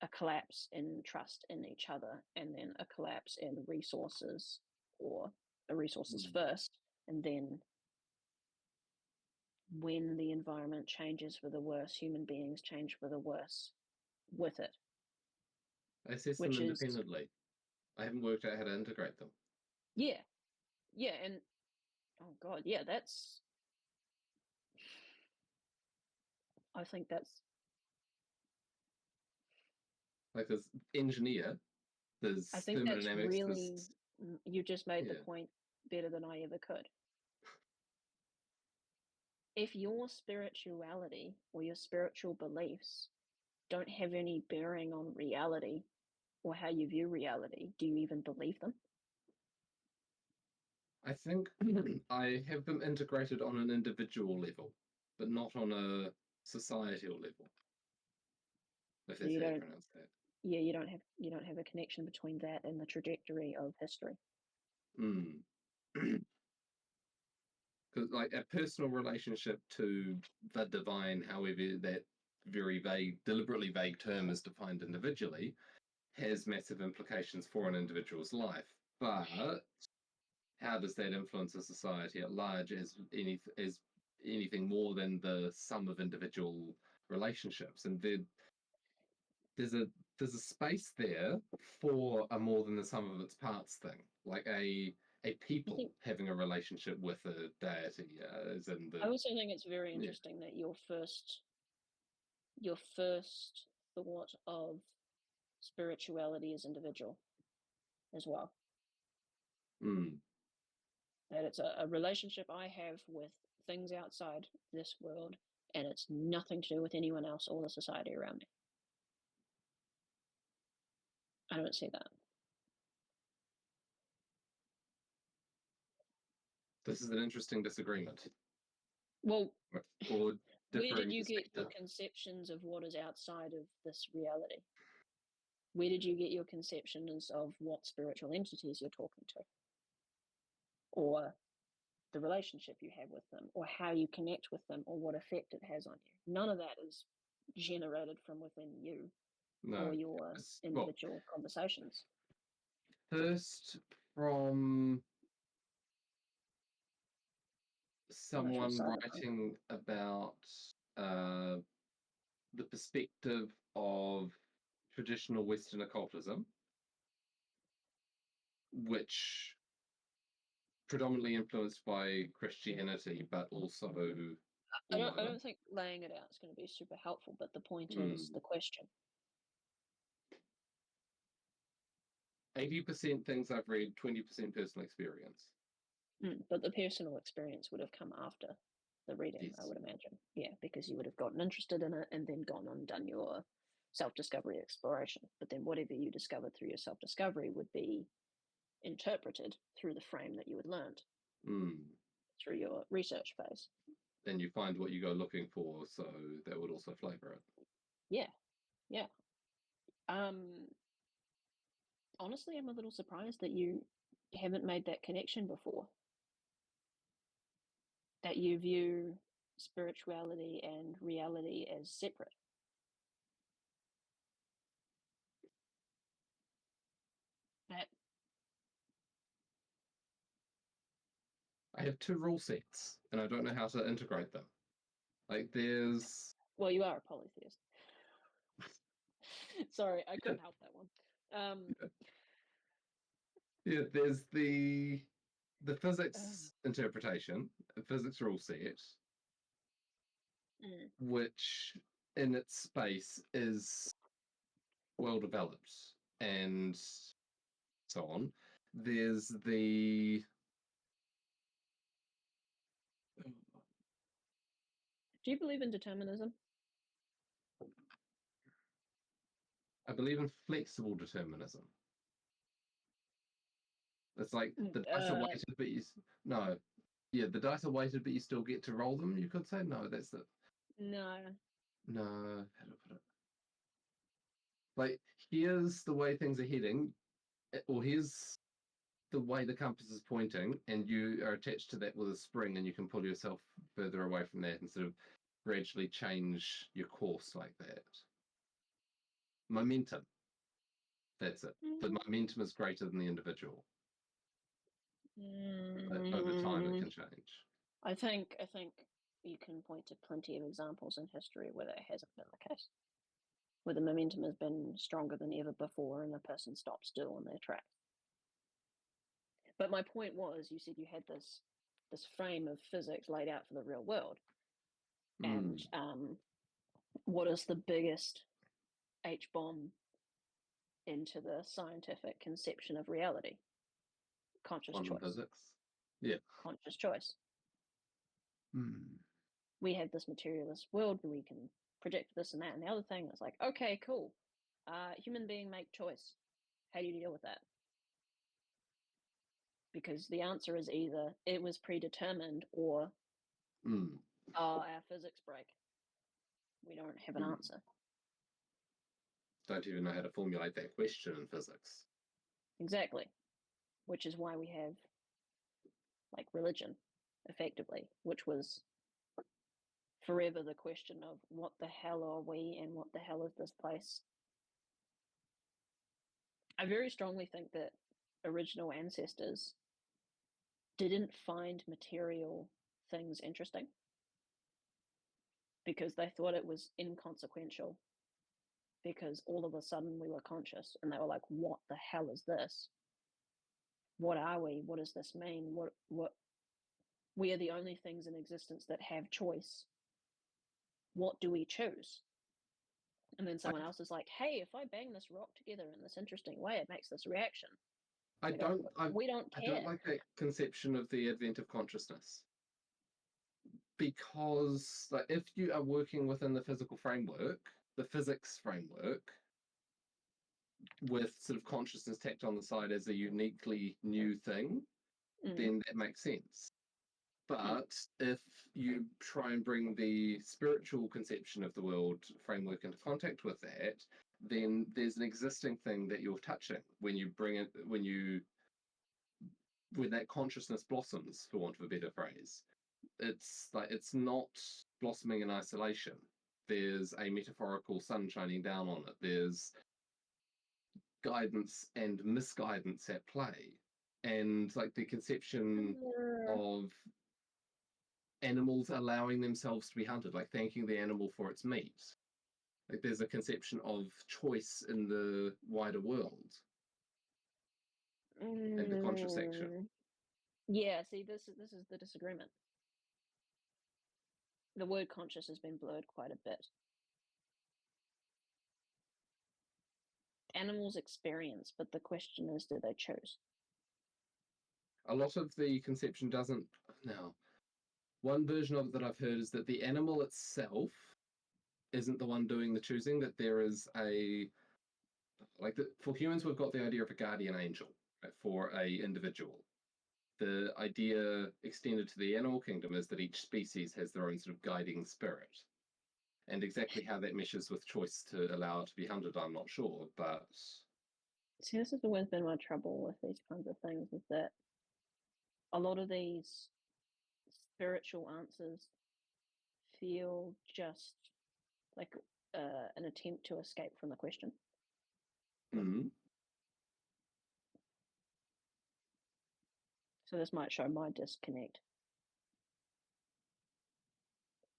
a collapse in trust in each other, and then a collapse in resources, or the resources first, and then when the environment changes for the worse, human beings change for the worse with it. I assess them independently. I haven't worked out how to integrate them. Yeah, and oh god, yeah, that's... I think that's... Like there's engineer, there's I think thermodynamics, that's really... You just made the point better than I ever could. If your spirituality or your spiritual beliefs don't have any bearing on reality or how you view reality, do you even believe them? I think I have them integrated on an individual level, but not on a societal level. If that's how you pronounce that. Yeah, you don't have a connection between that and the trajectory of history. Because like a personal relationship to the divine, however that very vague, deliberately vague term is defined individually, has massive implications for an individual's life. But how does that influence a society at large as anything more than the sum of individual relationships? And there's a space there for a more than the sum of its parts thing, like a people having a relationship with a deity. I also think it's very interesting that your first thought of spirituality is individual as well. That it's a relationship I have with things outside this world, and it's nothing to do with anyone else or the society around me. I don't see that. This is an interesting disagreement. Well, or where did you get your conceptions of what is outside of this reality? Where did you get your conceptions of what spiritual entities you're talking to? or the relationship you have with them, or how you connect with them, or what effect it has on you. None of that is generated from within you or No. your Well, individual conversations. first from Unless you're someone cyberpunk. writing about the perspective of traditional Western occultism, which predominantly influenced by Christianity, but also I all don't think laying it out is going to be super helpful, but the point is over. the question. 80% things I've read, 20% personal experience. But the personal experience would have come after the reading, I Yes. would imagine. Yeah, because you would have gotten interested in it and then gone on and done your self-discovery exploration. But then whatever you discovered through your self-discovery would be interpreted through the frame that you had learned through your research phase. Then you find what you go looking for, so that would also flavor it. Yeah, yeah. Honestly, I'm a little surprised that you haven't made that connection before. That you view spirituality and reality as separate. That I have two rule sets, and I don't know how to integrate them. Like there's well, you are a polytheist. Sorry, I couldn't help that one. there's the physics interpretation, a physics rule set, which in its space is well developed and so on. There's the Do you believe in determinism? I believe in flexible determinism. It's like the dice are weighted, but no, yeah, the dice are weighted, but you still get to roll them. You could say no. That's the No. no. How do I put it? Like here's the way things are heading, or here's the way the compass is pointing, and you are attached to that with a spring, and you can pull yourself further away from that and sort of gradually change your course like that. Momentum. That's it. The momentum is greater than the individual. But over time, it can change. I think you can point to plenty of examples in history where that hasn't been the case, where the momentum has been stronger than ever before and a person stops still on their tracks. But my point was, you said you had this frame of physics laid out for the real world, and what is the biggest H-bomb into the scientific conception of reality? Conscious Quantum choice. physics. Yeah. Conscious choice. We have this materialist world where we can predict this and that and the other thing. It's like, okay, cool. Human being make choice. How do you deal with that? Because the answer is either it was predetermined or our physics break. We don't have an answer. Don't even know how to formulate that question in physics. Exactly. Which is why we have like religion, effectively, which was forever the question of what the hell are we and what the hell is this place? I very strongly think that original ancestors didn't find material things interesting because they thought it was inconsequential, because all of a sudden we were conscious and they were like, what the hell is this? What are we? What does this mean? What we are the only things in existence that have choice. What do we choose? And then someone else is like, hey, if I bang this rock together in this interesting way, it makes this reaction. I don't care. like that conception of the advent of consciousness, because like if you are working within the physical framework, the physics framework, with sort of consciousness tacked on the side as a uniquely new thing, then that makes sense. But if you try and bring the spiritual conception of the world framework into contact with that, then there's an existing thing that you're touching when you bring it, when you when that consciousness blossoms, for want of a better phrase, it's like it's not blossoming in isolation. There's a metaphorical sun shining down on it. There's guidance and misguidance at play. And like the conception of animals allowing themselves to be hunted, like thanking the animal for its meat. Like there's a conception of choice in the wider world and the conscious action. Yeah, see, this is the disagreement. The word conscious has been blurred quite a bit. Animals experience, but the question is, do they choose? A lot of the conception doesn't. Now, one version of it that I've heard is that the animal itself isn't the one doing the choosing, that there is a for humans we've got the idea of a guardian angel, right, for a individual. The idea extended to the animal kingdom is that each species has their own sort of guiding spirit. And exactly how that meshes with choice to allow it to be hunted, I'm not sure, but See, this has always been my trouble with these kinds of things, is that a lot of these spiritual answers feel just like an attempt to escape from the question. So this might show my disconnect.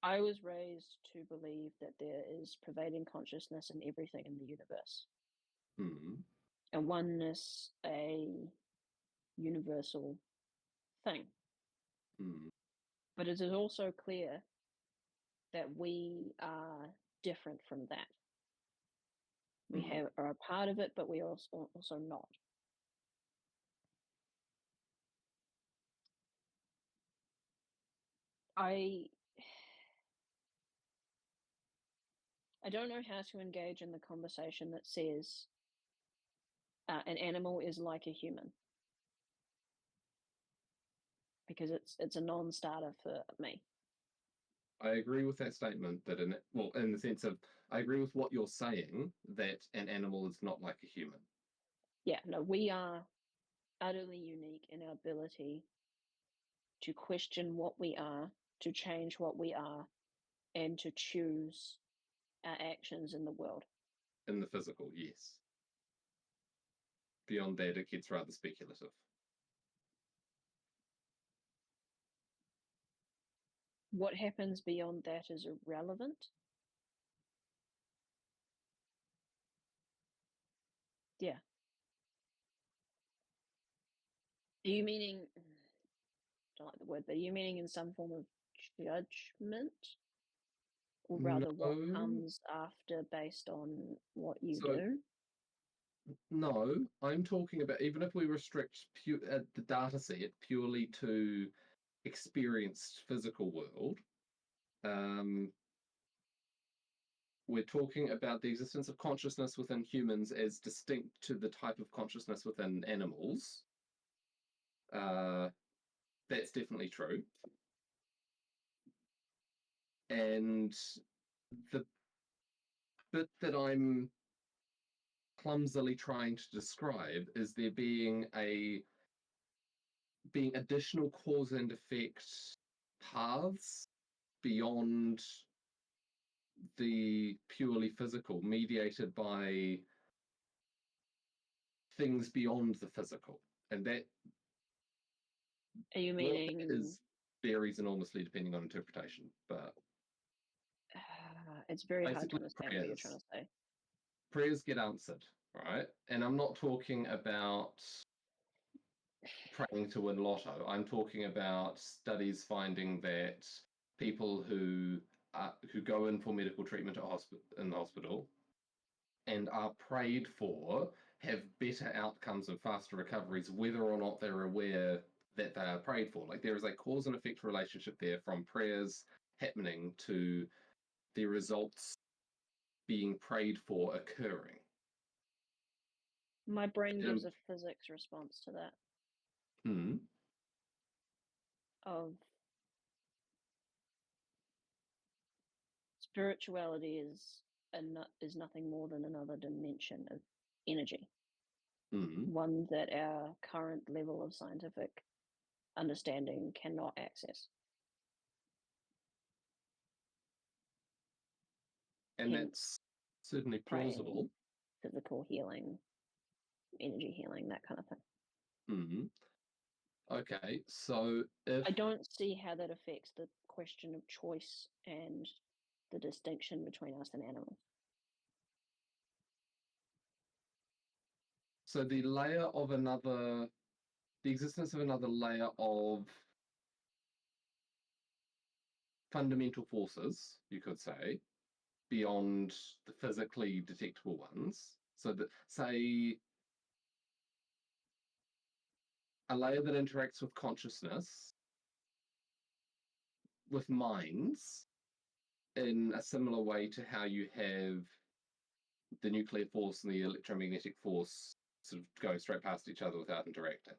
I was raised to believe that there is pervading consciousness in everything in the universe. And oneness a universal thing. But it is also clear that we are different from that. We are a part of it, but we are also not. I don't know how to engage in the conversation that says an animal is like a human, because it's a non-starter for me. I agree with that statement that in the sense of I agree with what you're saying that an animal is not like a human. Yeah, no, we are utterly unique in our ability to question what we are, to change what we are, and to choose our actions in the world. In the physical, yes. Beyond that, it gets rather speculative. What happens beyond that is irrelevant. Yeah. Are you meaning, I don't like the word, but are you meaning in some form of judgment? Or rather, what comes after based on what you do? No, I'm talking about even if we restrict the data set purely to experienced physical world, we're talking about the existence of consciousness within humans as distinct to the type of consciousness within animals. That's definitely true. And the bit that I'm clumsily trying to describe is there being additional cause and effect paths beyond the purely physical, mediated by things beyond the physical. And that Are you meaning varies enormously depending on interpretation. But it's very hard to understand what you're trying to say. Prayers get answered, right? And I'm not talking about praying to win lotto. I'm talking about studies finding that people who go in for medical treatment in the hospital and are prayed for have better outcomes and faster recoveries, whether or not they're aware that they are prayed for. Like there is a cause and effect relationship there from prayers happening to the results being prayed for occurring. My brain gives a physics response to that. Of spirituality is nothing more than another dimension of energy. one that our current level of scientific understanding cannot access. And Hence, that's certainly praying, plausible. physical healing, energy healing, that kind of thing. Okay, so if... I don't see how that affects the question of choice and the distinction between us and animals. So the existence of another layer of fundamental forces, you could say, beyond the physically detectable ones. So that, say, a layer that interacts with consciousness, with minds, in a similar way to how you have the nuclear force and the electromagnetic force sort of going straight past each other without interacting.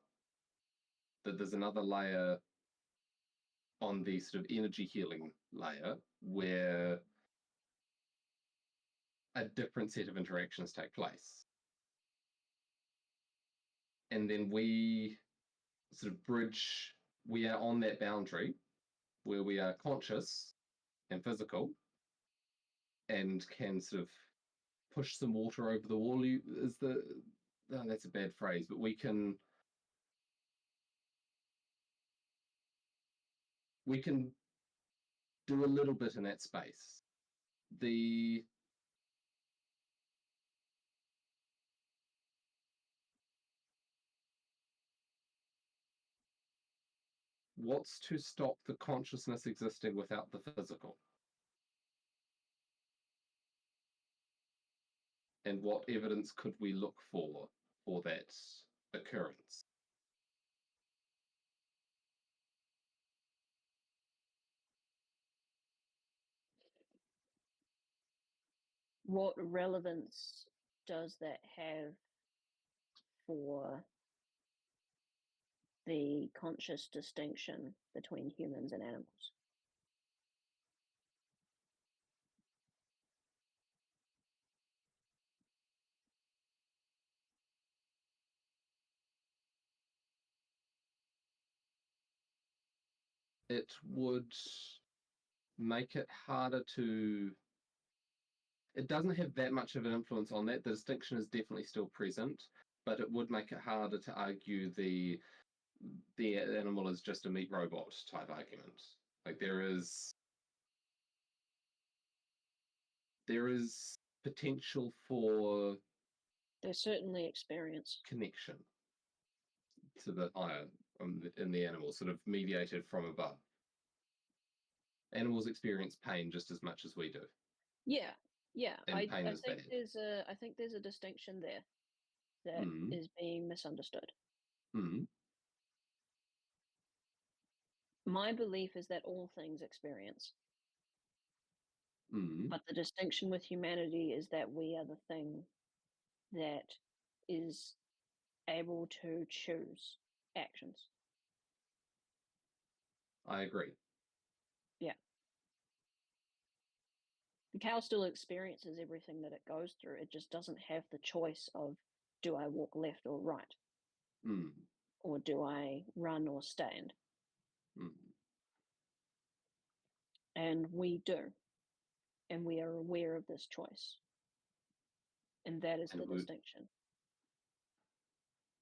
That there's another layer on the sort of energy healing layer where a different set of interactions take place. And then we sort of bridge, we are on that boundary where we are conscious and physical and can sort of push some water over the wall. That's a bad phrase, but we can do a little bit in that space. What's to stop the consciousness existing without the physical? And what evidence could we look for that occurrence? What relevance does that have for the conscious distinction between humans and animals? It would make it harder to... It doesn't have that much of an influence on that. The distinction is definitely still present, but it would make it harder to argue the animal is just a meat robot type argument. Like there is potential for... There's certainly experience. Connection to the higher in the animal, sort of mediated from above. Animals experience pain just as much as we do. Yeah. And pain is bad. I think there's a distinction there that is being misunderstood. My belief is that all things experience. But the distinction with humanity is that we are the thing that is able to choose actions. I agree. Yeah. The cow still experiences everything that it goes through. It just doesn't have the choice of, do I walk left or right? Or do I run or stand? And we do. And we are aware of this choice. And that is the distinction.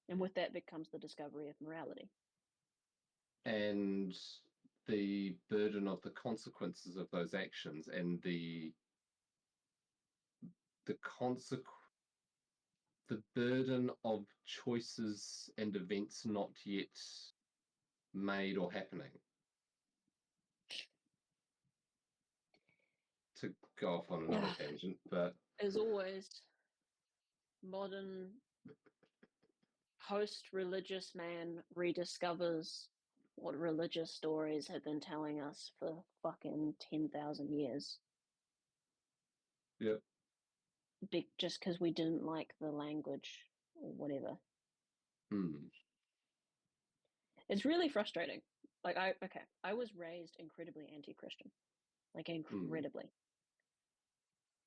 And with that becomes the discovery of morality. And the burden of the consequences of those actions and the burden of choices and events not yet made or happening. To go off on another tangent, but as always, modern post-religious man rediscovers what religious stories have been telling us for fucking 10,000 years. Yep. Just because we didn't like the language or whatever. It's really frustrating. Like, I was raised incredibly anti-Christian. Like, incredibly.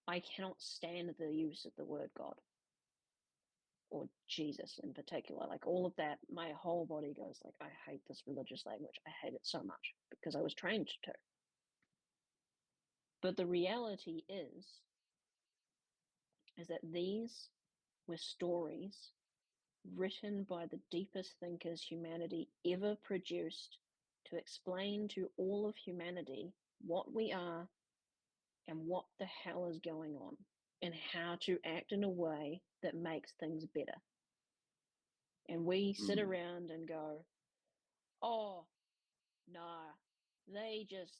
I cannot stand the use of the word God. or Jesus in particular, like all of that, my whole body goes like, I hate this religious language. I hate it so much because I was trained to. But the reality is that these were stories written by the deepest thinkers humanity ever produced to explain to all of humanity what we are and what the hell is going on and how to act in a way that makes things better. And we sit around and go, oh, nah, they just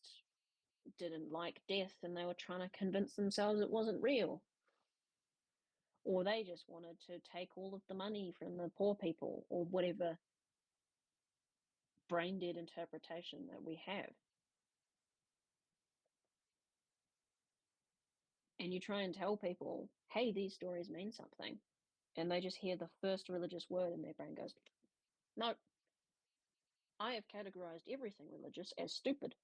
didn't like death and they were trying to convince themselves it wasn't real. Or they just wanted to take all of the money from the poor people, or whatever brain dead interpretation that we have. And you try and tell people, hey, these stories mean something. And they just hear the first religious word and their brain goes, no, I have categorized everything religious as stupid.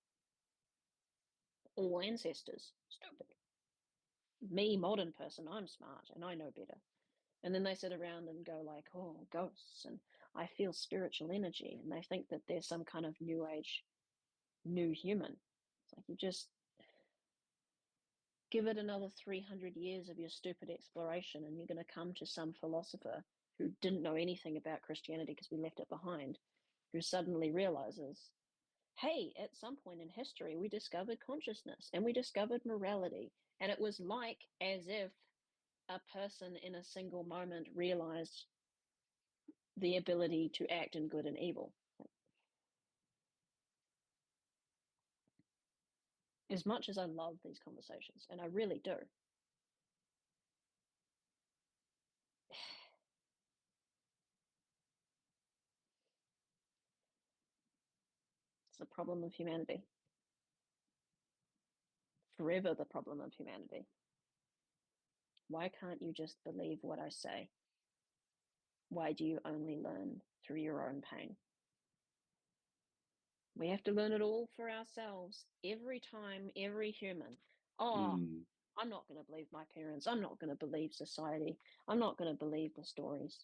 All ancestors, stupid. Me, modern person, I'm smart and I know better. And then they sit around and go like, oh, ghosts, and I feel spiritual energy. And they think that they're some kind of new age, new human. It's like, you just give it another 300 years of your stupid exploration and you're going to come to some philosopher who didn't know anything about Christianity because we left it behind, who suddenly realizes, hey, at some point in history, we discovered consciousness and we discovered morality. And it was like as if a person in a single moment realized the ability to act in good and evil. As much as I love these conversations, and I really do, it's the problem of humanity. Forever the problem of humanity. Why can't you just believe what I say? Why do you only learn through your own pain? We have to learn it all for ourselves every time, every human. Oh, I'm not going to believe my parents. I'm not going to believe society. I'm not going to believe the stories.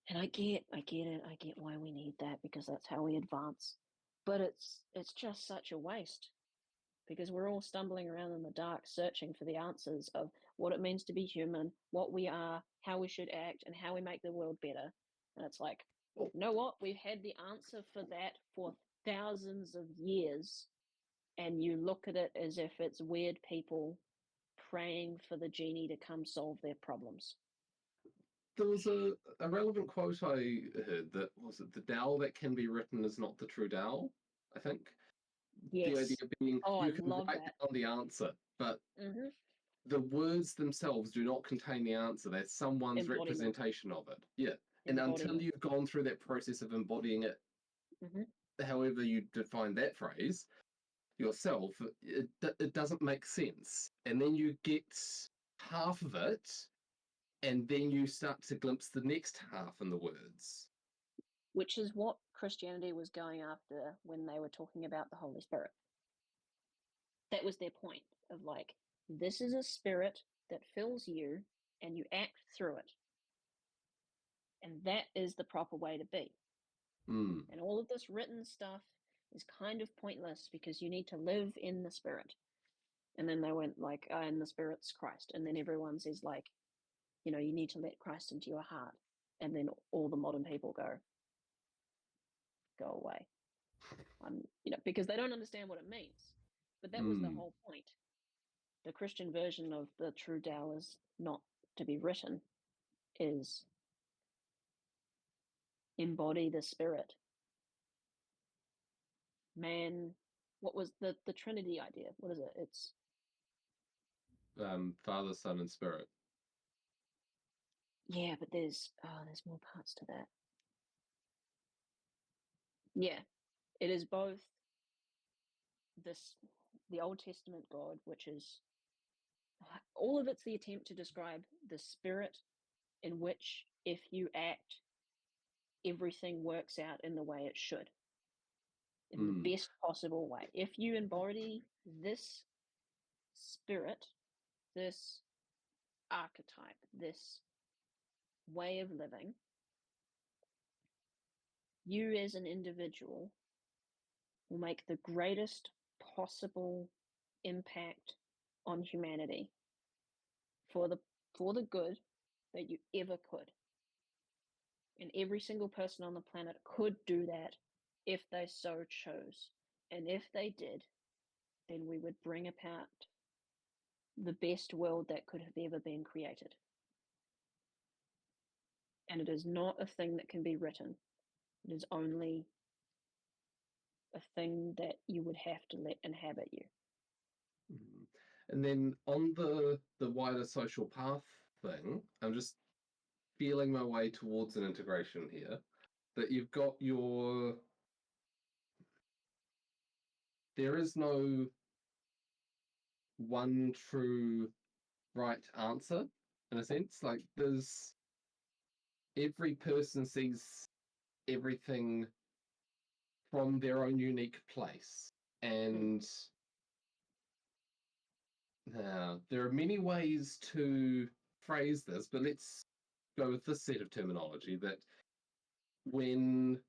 And I get it. I get why we need that because that's how we advance. But it's just such a waste because we're all stumbling around in the dark searching for the answers of what it means to be human, what we are, how we should act, and how we make the world better. And it's like, you know what? We've had the answer for that for thousands of years, and you look at it as if it's weird people praying for the genie to come solve their problems. There was a relevant quote I heard that was it the Tao that can be written is not the true Tao, I think. The idea Yes. being Oh, I you can love write that. down the answer, but Mm-hmm. the words themselves do not contain the answer. They're someone's Embodiment. representation of it. Yeah. And until Embodiment. you've gone through that process of embodying it, Mm-hmm. however you define that phrase yourself, it doesn't make sense. And then you get half of it, and then you start to glimpse the next half in the words. Which is what Christianity was going after when they were talking about the Holy Spirit. That was their point of like, this is a spirit that fills you and you act through it. And that is the proper way to be. And all of this written stuff is kind of pointless because you need to live in the spirit. And then they went like, and the spirit's Christ. And then everyone says like, you know, you need to let Christ into your heart. And then all the modern people go away. You know, because they don't understand what it means. But that was the whole point. The Christian version of the true Tao is not to be written, is embody the spirit. Man, what was the Trinity idea? What is it? It's Father, Son, and Spirit. yeah, but there's more parts to that. Yeah, it is both the Old Testament God, which is all of it's the attempt to describe the spirit in which if you act, everything works out in the way it should, in the best possible way. If you embody this spirit, this archetype, this way of living, you as an individual will make the greatest possible impact on humanity for the good that you ever could. And every single person on the planet could do that if they so chose. And if they did, then we would bring about the best world that could have ever been created. And it is not a thing that can be written. It is only a thing that you would have to let inhabit you. And then on the wider social path thing, I'm just feeling my way towards an integration here. That you've got your... There is no one true right answer, in a sense. Like, there's... Every person sees everything from their own unique place. And there are many ways to phrase this, but let's go with this set of terminology, that when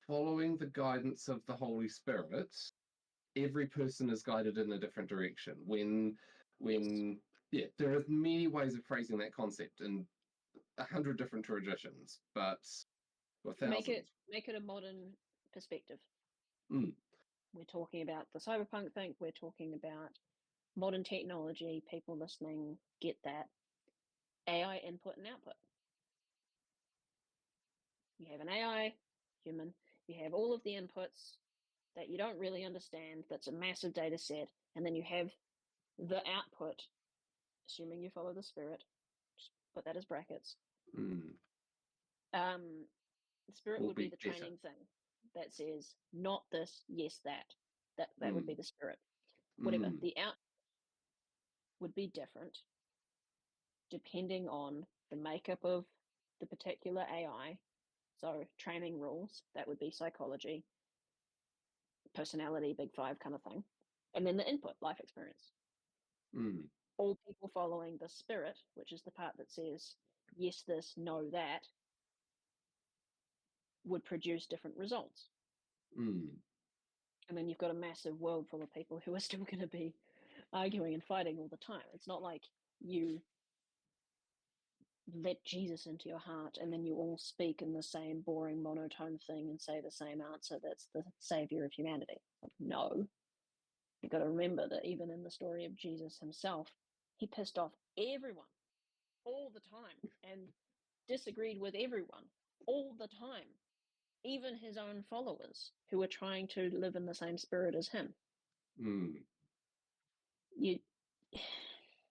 following the guidance of the Holy Spirit, every person is guided in a different direction. There are many ways of phrasing that concept in 100 different traditions, but or thousands. Make it a modern perspective. Mm. We're talking about the cyberpunk thing. We're talking about modern technology. People listening get that. AI input and output. You have an AI, human. You have all of the inputs that you don't really understand. That's a massive data set. And then you have the output, assuming you follow the spirit. Just put that as brackets. Mm. The spirit Will would be be the better. training thing that says, not this, yes, that. That would be the spirit. Whatever. The out would be different depending on the makeup of the particular AI. So training rules, that would be psychology, personality, big five kind of thing. And then the input, life experience. All people following the spirit, which is the part that says, yes, this, no, that, would produce different results. And then you've got a massive world full of people who are still going to be arguing and fighting all the time. It's not like you let Jesus into your heart and then you all speak in the same boring monotone thing and say the same answer that's the savior of humanity. No. You've got to remember that even in the story of Jesus himself, he pissed off everyone all the time and disagreed with everyone all the time, even his own followers who were trying to live in the same spirit as him.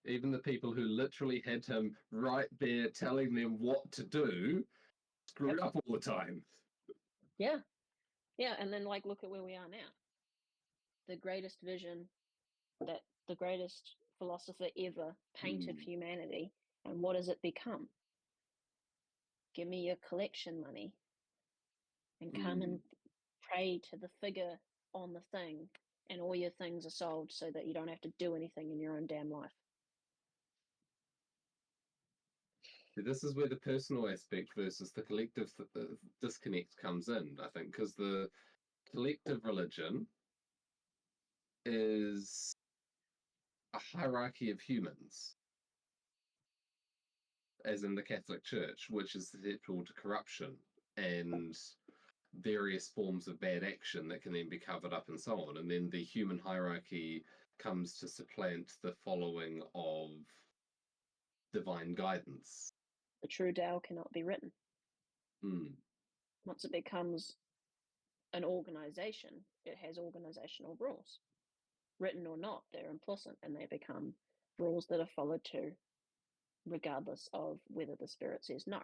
Even the people who literally had him right there telling them what to do screwed up all the time. Yeah. And then look at where we are now. The greatest vision that the greatest philosopher ever painted for humanity, and what has it become? Give me your collection money and come and pray to the figure on the thing, and all your things are solved so that you don't have to do anything in your own damn life. This is where the personal aspect versus the collective disconnect comes in, I think, because the collective religion is a hierarchy of humans, as in the Catholic Church, which is susceptible to corruption and various forms of bad action that can then be covered up and so on. And then the human hierarchy comes to supplant the following of divine guidance. The true Tao cannot be written. Once it becomes an organization, it has organizational rules. Written or not, they're implicit, and they become rules that are followed to, regardless of whether the spirit says no.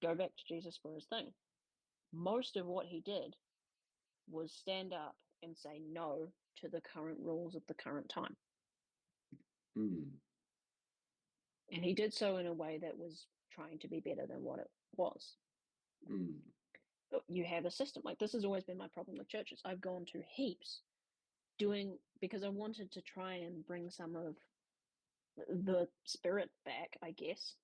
Go back to Jesus for his thing. Most of what he did was stand up and say no to the current rules of the current time. And he did so in a way that was trying to be better than what it was. But you have a system. This has always been my problem with churches. I've gone to heaps because I wanted to try and bring some of the spirit back, I guess.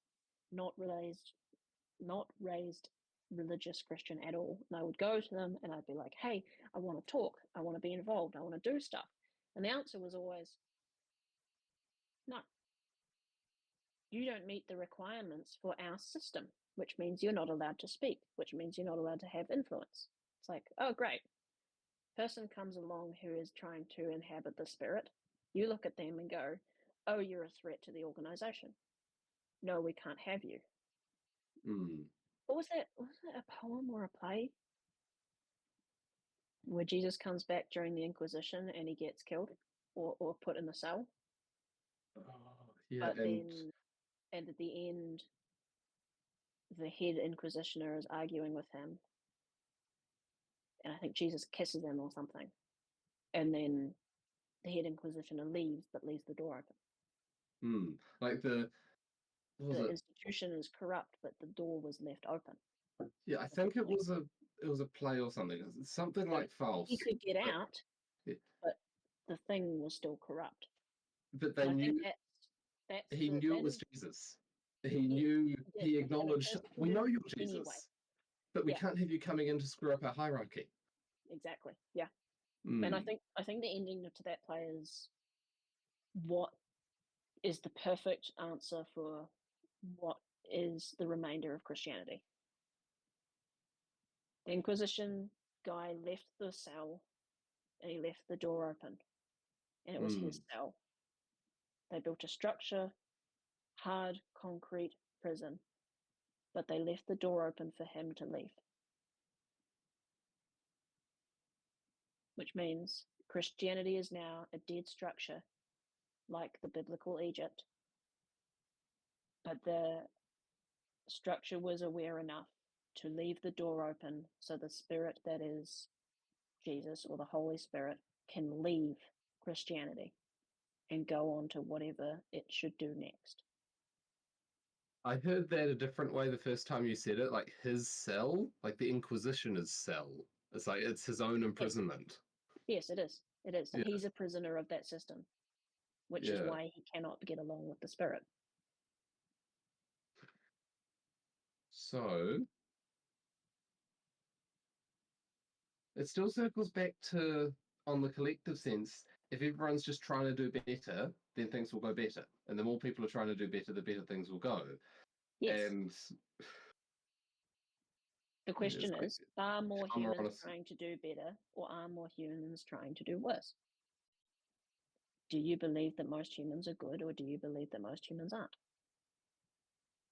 Not raised religious Christian at all. And I would go to them and I'd be like, hey, I want to talk, I want to be involved, I want to do stuff. And the answer was always, no, you don't meet the requirements for our system, which means you're not allowed to speak, which means you're not allowed to have influence. It's like, oh, great. Person comes along who is trying to inhabit the spirit. You look at them and go, oh, you're a threat to the organization. No, we can't have you. What was that? Was it a poem or a play? Where Jesus comes back during the Inquisition and he gets killed or put in the cell. Oh, yeah, But then, and at the end, the head Inquisitioner is arguing with him. And I think Jesus kisses him or something. And then the head Inquisitioner leaves, but leaves the door open. Like the institution is corrupt, but the door was left open. Yeah, I think it was a play or something. Something so like Faust. He could get out, but the thing was still corrupt. But they knew he knew it was Jesus. He knew, he acknowledged, we know you're Jesus, anyway. But we can't have you coming in to screw up our hierarchy. Exactly, yeah. And I think the ending to that play is what is the perfect answer for what is the remainder of Christianity. The Inquisition guy left the cell and he left the door open, and it was his cell. They built a structure, hard concrete prison, but they left the door open for him to leave. Which means Christianity is now a dead structure, like the biblical Egypt. But the structure was aware enough to leave the door open so the spirit that is Jesus or the Holy Spirit can leave Christianity and go on to whatever it should do next. I heard that a different way the first time you said it, like his cell, like the Inquisitioner's cell. It's like it's his own imprisonment. Yes, it is. It is. Yeah. He's a prisoner of that system, which is why he cannot get along with the spirit. So it still circles back to, on the collective sense, if everyone's just trying to do better, then things will go better. And the more people are trying to do better, the better things will go. Yes. And the question is, are more humans trying to do better, or are more humans trying to do worse? Do you believe that most humans are good, or do you believe that most humans aren't?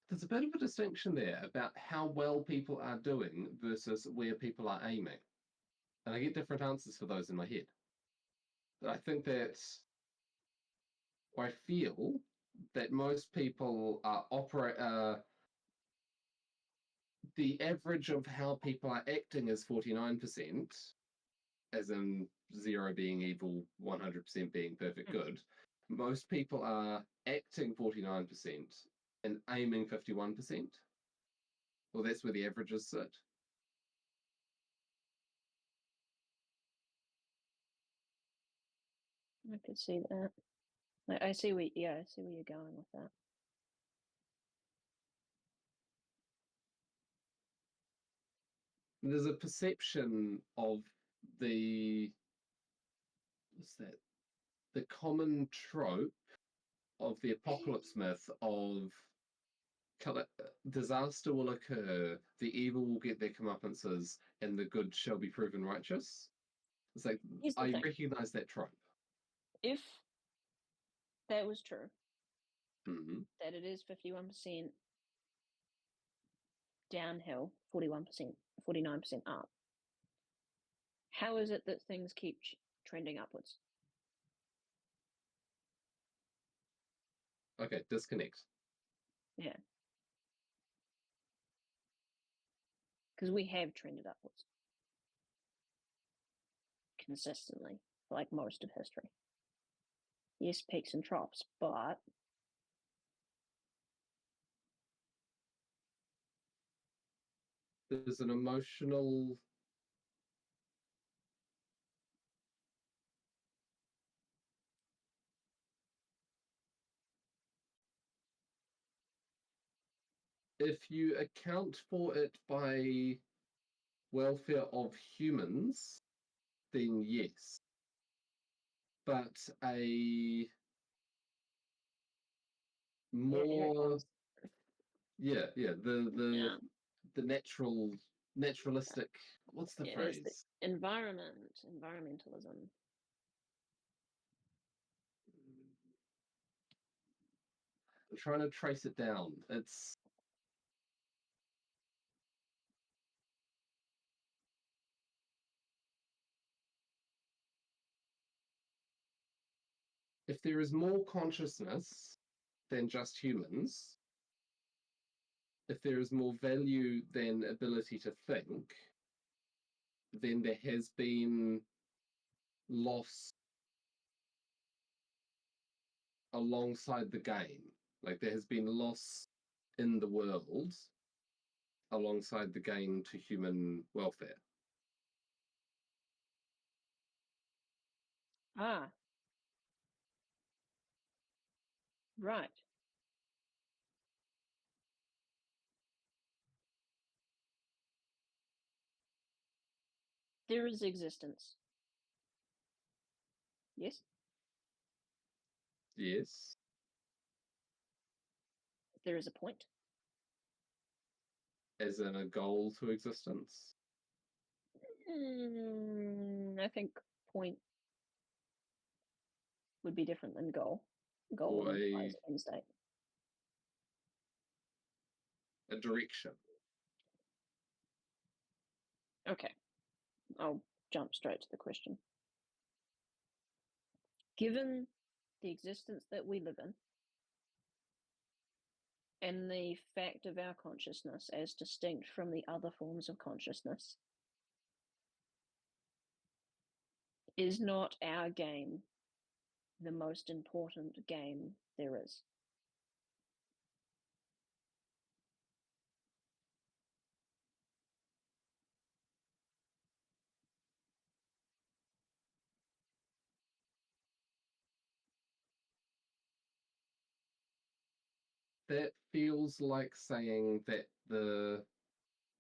There's a bit of a distinction there about how well people are doing versus where people are aiming. And I get different answers for those in my head. But I think that I feel that most people are the average of how people are acting is 49%, as in 0 being evil, 100% being perfect good. Most people are acting 49% and aiming 51%. Well, that's where the averages sit. I could see that. I see where you're going with that. There's a perception of what's that? The common trope of the apocalypse myth of disaster will occur, the evil will get their comeuppances, and the good shall be proven righteous. It's like, I recognize that trope. If that was true, that it is 51% downhill, 41%, 49% up, how is it that things keep trending upwards? Okay, disconnect. Yeah. Because we have trended upwards consistently, like most of history. Yes, peaks and troughs, but there's an emotional if you account for it by welfare of humans, then yes. But a Yeah, here it more comes. yeah Yeah, the naturalistic, what's the yeah. There's the phrase? environmentalism. I'm trying to trace it down. It's if there is more consciousness than just humans, if there is more value than ability to think, then there has been loss alongside the game. Like there has been loss in the world alongside the gain to human welfare. Ah, right. There is existence. Yes, Yes, there is a point. as in a goal to existence, I think point would be different than goal. Goal or implies end state. a direction. Okay, I'll jump straight to the question. Given the existence that we live in and the fact of our consciousness as distinct from the other forms of consciousness, is not our game the most important game there is? That feels like saying that the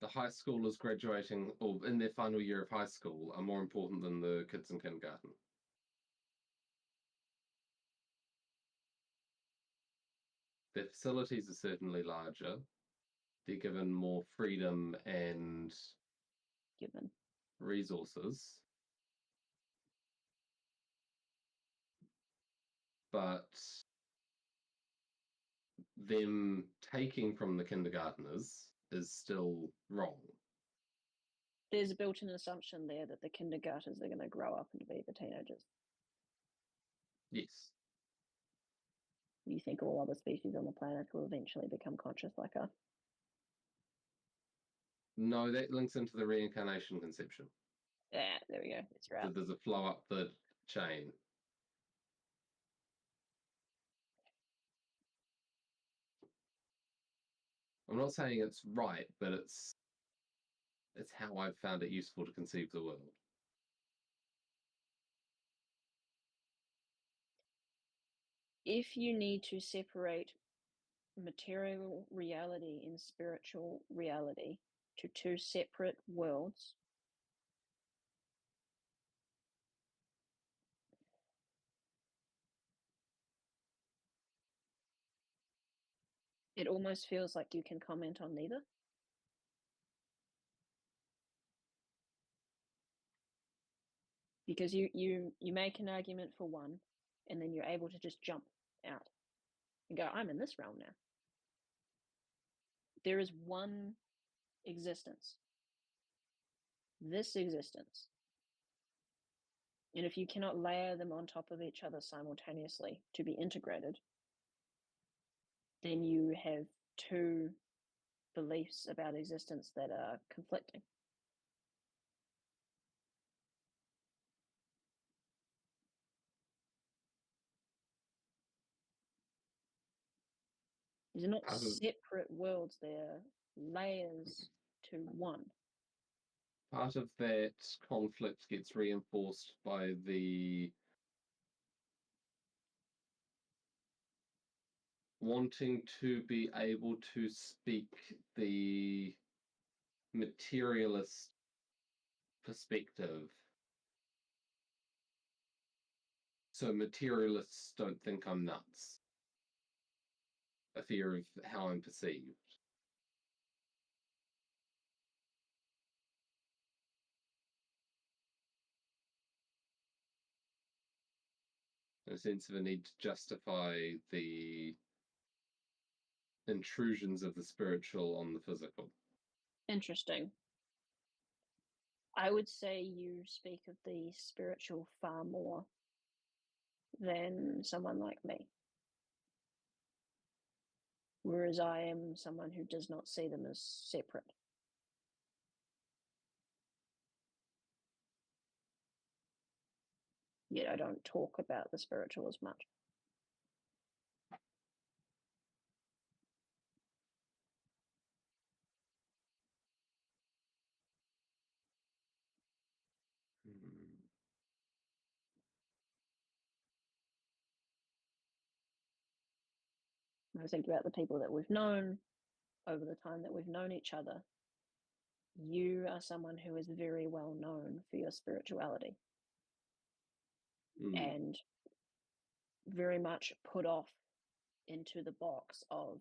high schoolers graduating or in their final year of high school are more important than the kids in kindergarten. Their facilities are certainly larger. They're given more freedom and Given resources, but them taking from the kindergarteners is still wrong. there's a built-in assumption there that the kindergartners are going to grow up and be the teenagers. Yes. You think all other species on the planet will eventually become conscious like us? No, that links into the reincarnation conception. Yeah, there we go. It's right. That there's a flow up the chain. I'm not saying it's right, but it's how I've found it useful to conceive the world. If you need to separate material reality and spiritual reality to two separate worlds, it almost feels like you can comment on neither. Because you make an argument for one, and then you're able to just jump out and go, I'm in this realm now. There is one existence, this existence. And if you cannot layer them on top of each other simultaneously to be integrated, then you have two beliefs about existence that are conflicting. These are not Part of separate worlds, they're layers to one. part of that conflict gets reinforced by wanting to be able to speak the materialist perspective. So materialists don't think I'm nuts. A fear of how I'm perceived. A sense of a need to justify the intrusions of the spiritual on the physical. Interesting. I would say you speak of the spiritual far more than someone like me. Whereas I am someone who does not see them as separate. Yet I don't talk about the spiritual as much. When I think about the people that we've known over the time that we've known each other, you are someone who is very well known for your spirituality and very much put off into the box of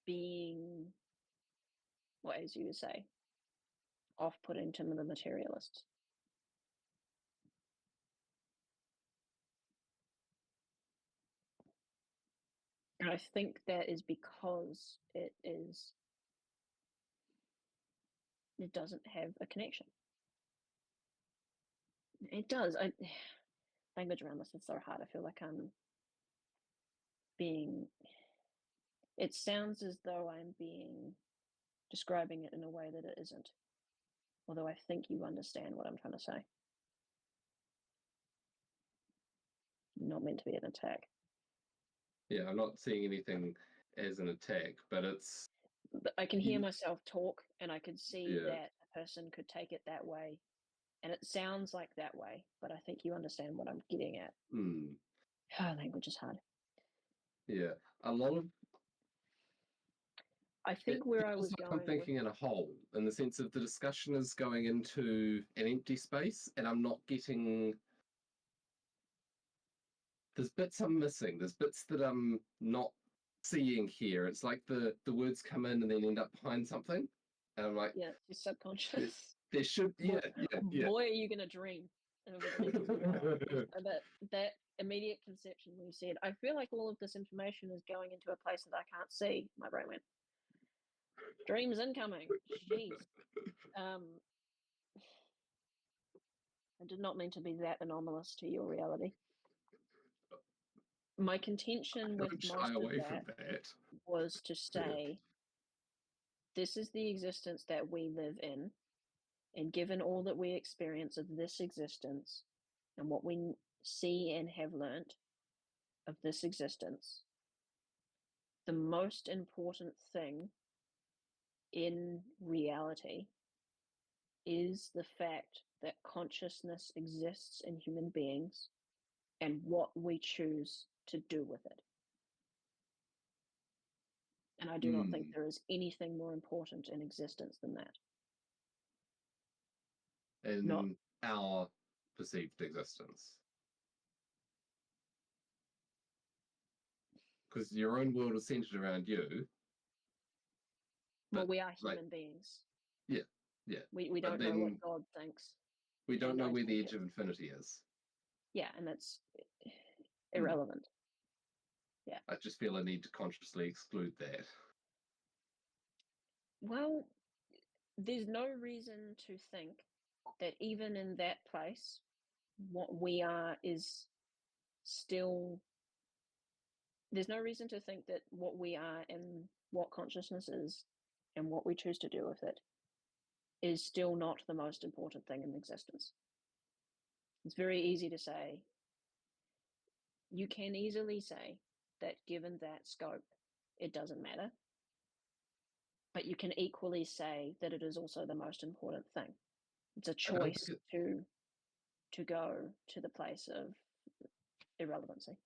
being, what as you would say, off-putting to the materialists. And I think that is because it doesn't have a connection. It does. Language around this is so hard. I feel like I'm being, it sounds as though I'm describing it in a way that it isn't. Although I think you understand what I'm trying to say. Not meant to be an attack. Yeah, I'm not seeing anything as an attack, but it's... But I can hear myself talk, and I could see Yeah. that a person could take it that way. And it sounds like that way, but I think you understand what I'm getting at. Language is hard. Yeah, a lot of... I think where I was going... I'm thinking in a whole, in the sense of the discussion is going into an empty space, and I'm not getting... There's bits I'm missing. There's bits that I'm not seeing here. It's like the words come in and then end up behind something. And I'm like... Yeah, it's subconscious. There should... Yeah. Boy, are you going to dream over the next that immediate conception when you said, I feel like all of this information is going into a place that I can't see. My brain went, dreams incoming. Jeez. I did not mean to be that anomalous to your reality. My contention with most of that was to say, this is the existence that we live in, and given all that we experience of this existence and what we see and have learnt of this existence, the most important thing in reality is the fact that consciousness exists in human beings and what we choose to do with it. And I do not think there is anything more important in existence than that. In our perceived existence. Because your own world is centered around you. Well, we are human beings. Yeah. We don't know what God thinks. We don't know where the edge of infinity is. Yeah, and that's irrelevant. Yeah. I just feel I need to consciously exclude that. Well, there's no reason to think that even in that place, what we are is still... There's no reason to think that what we are and what consciousness is and what we choose to do with it is still not the most important thing in existence. It's very easy to say. You can easily say that given that scope, it doesn't matter. But you can equally say that it is also the most important thing. It's a choice to go to the place of irrelevancy.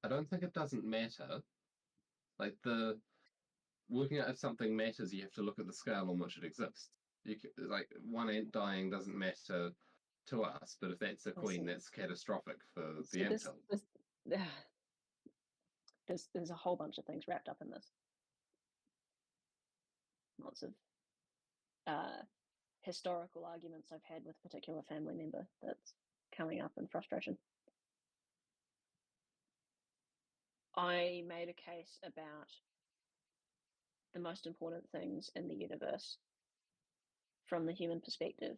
I don't think it doesn't matter. Like working out if something matters, you have to look at the scale on which it exists. Like one ant dying doesn't matter to us, but if that's a I queen, see. that's catastrophic for the So anthill. there's a whole bunch of things wrapped up in this. Lots of historical arguments I've had with a particular family member that's coming up in frustration. I made a case about the most important things in the universe from the human perspective,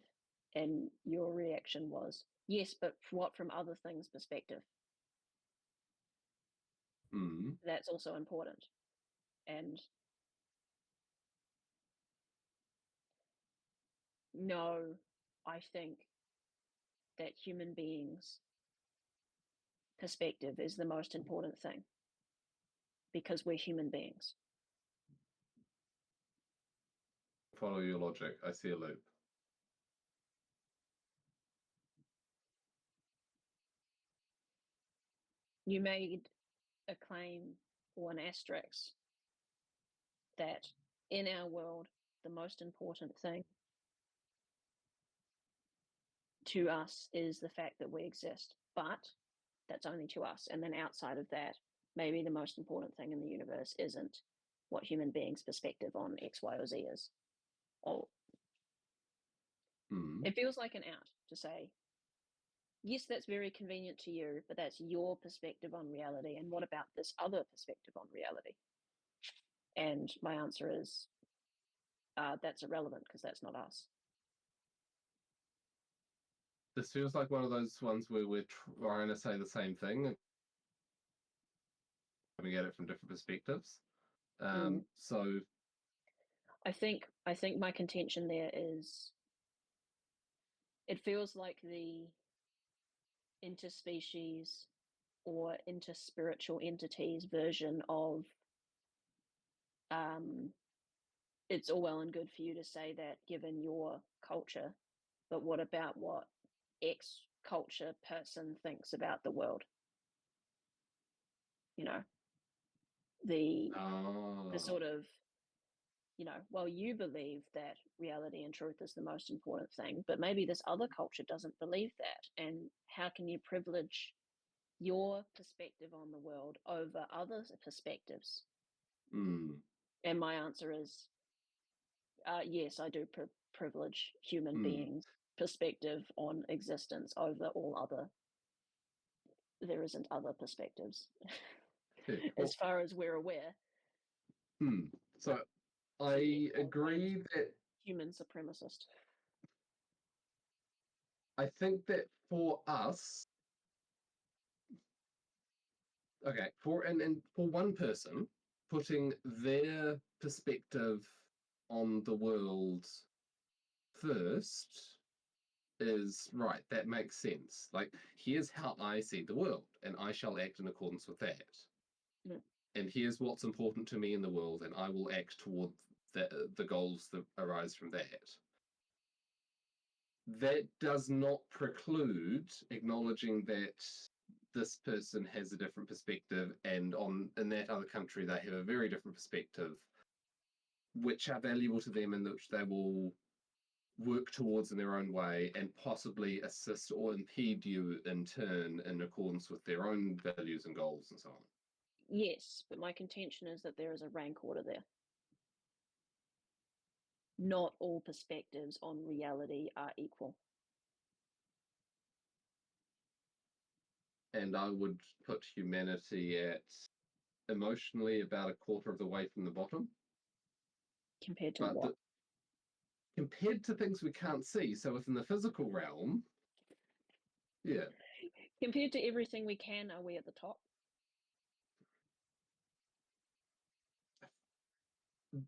and your reaction was, yes, but what from other things' perspective? Mm. That's also important. And no, I think that human beings' perspective is the most important thing because we're human beings. Follow your logic. I see a loop. You made a claim or an asterisk that in our world, the most important thing to us is the fact that we exist, but that's only to us. And then outside of that, maybe the most important thing in the universe isn't what human beings' perspective on X, Y, or Z is. Or it feels like an out to say, yes, that's very convenient to you, but that's your perspective on reality. And what about this other perspective on reality? And my answer is that's irrelevant because that's not us. This feels like one of those ones where we're trying to say the same thing, coming at it from different perspectives. So I think my contention there is it feels like the interspecies or interspiritual entities version of it's all well and good for you to say that given your culture, but what about what X culture person thinks about the world? You know, the sort of, you know, well, you believe that reality and truth is the most important thing, but maybe this other culture doesn't believe that. And how can you privilege your perspective on the world over other perspectives? And my answer is yes, I do privilege human beings' perspective on existence over all other. There isn't other perspectives, okay, as far as we're aware. So I agree that human supremacist. I think that for us, okay, and for one person, putting their perspective on the world first is right. That makes sense. Like, here's how I see the world, and I shall act in accordance with that. Mm. And here's what's important to me in the world, and I will act toward the goals that arise from that. That does not preclude acknowledging that this person has a different perspective, and in that other country they have a very different perspective, which are valuable to them and which they will work towards in their own way and possibly assist or impede you in turn in accordance with their own values and goals and so on. Yes, but my contention is that there is a rank order there. Not all perspectives on reality are equal. And I would put humanity at emotionally about a quarter of the way from the bottom. Compared to what? Compared to things we can't see, so within the physical realm, yeah. Compared to everything we can, are we at the top?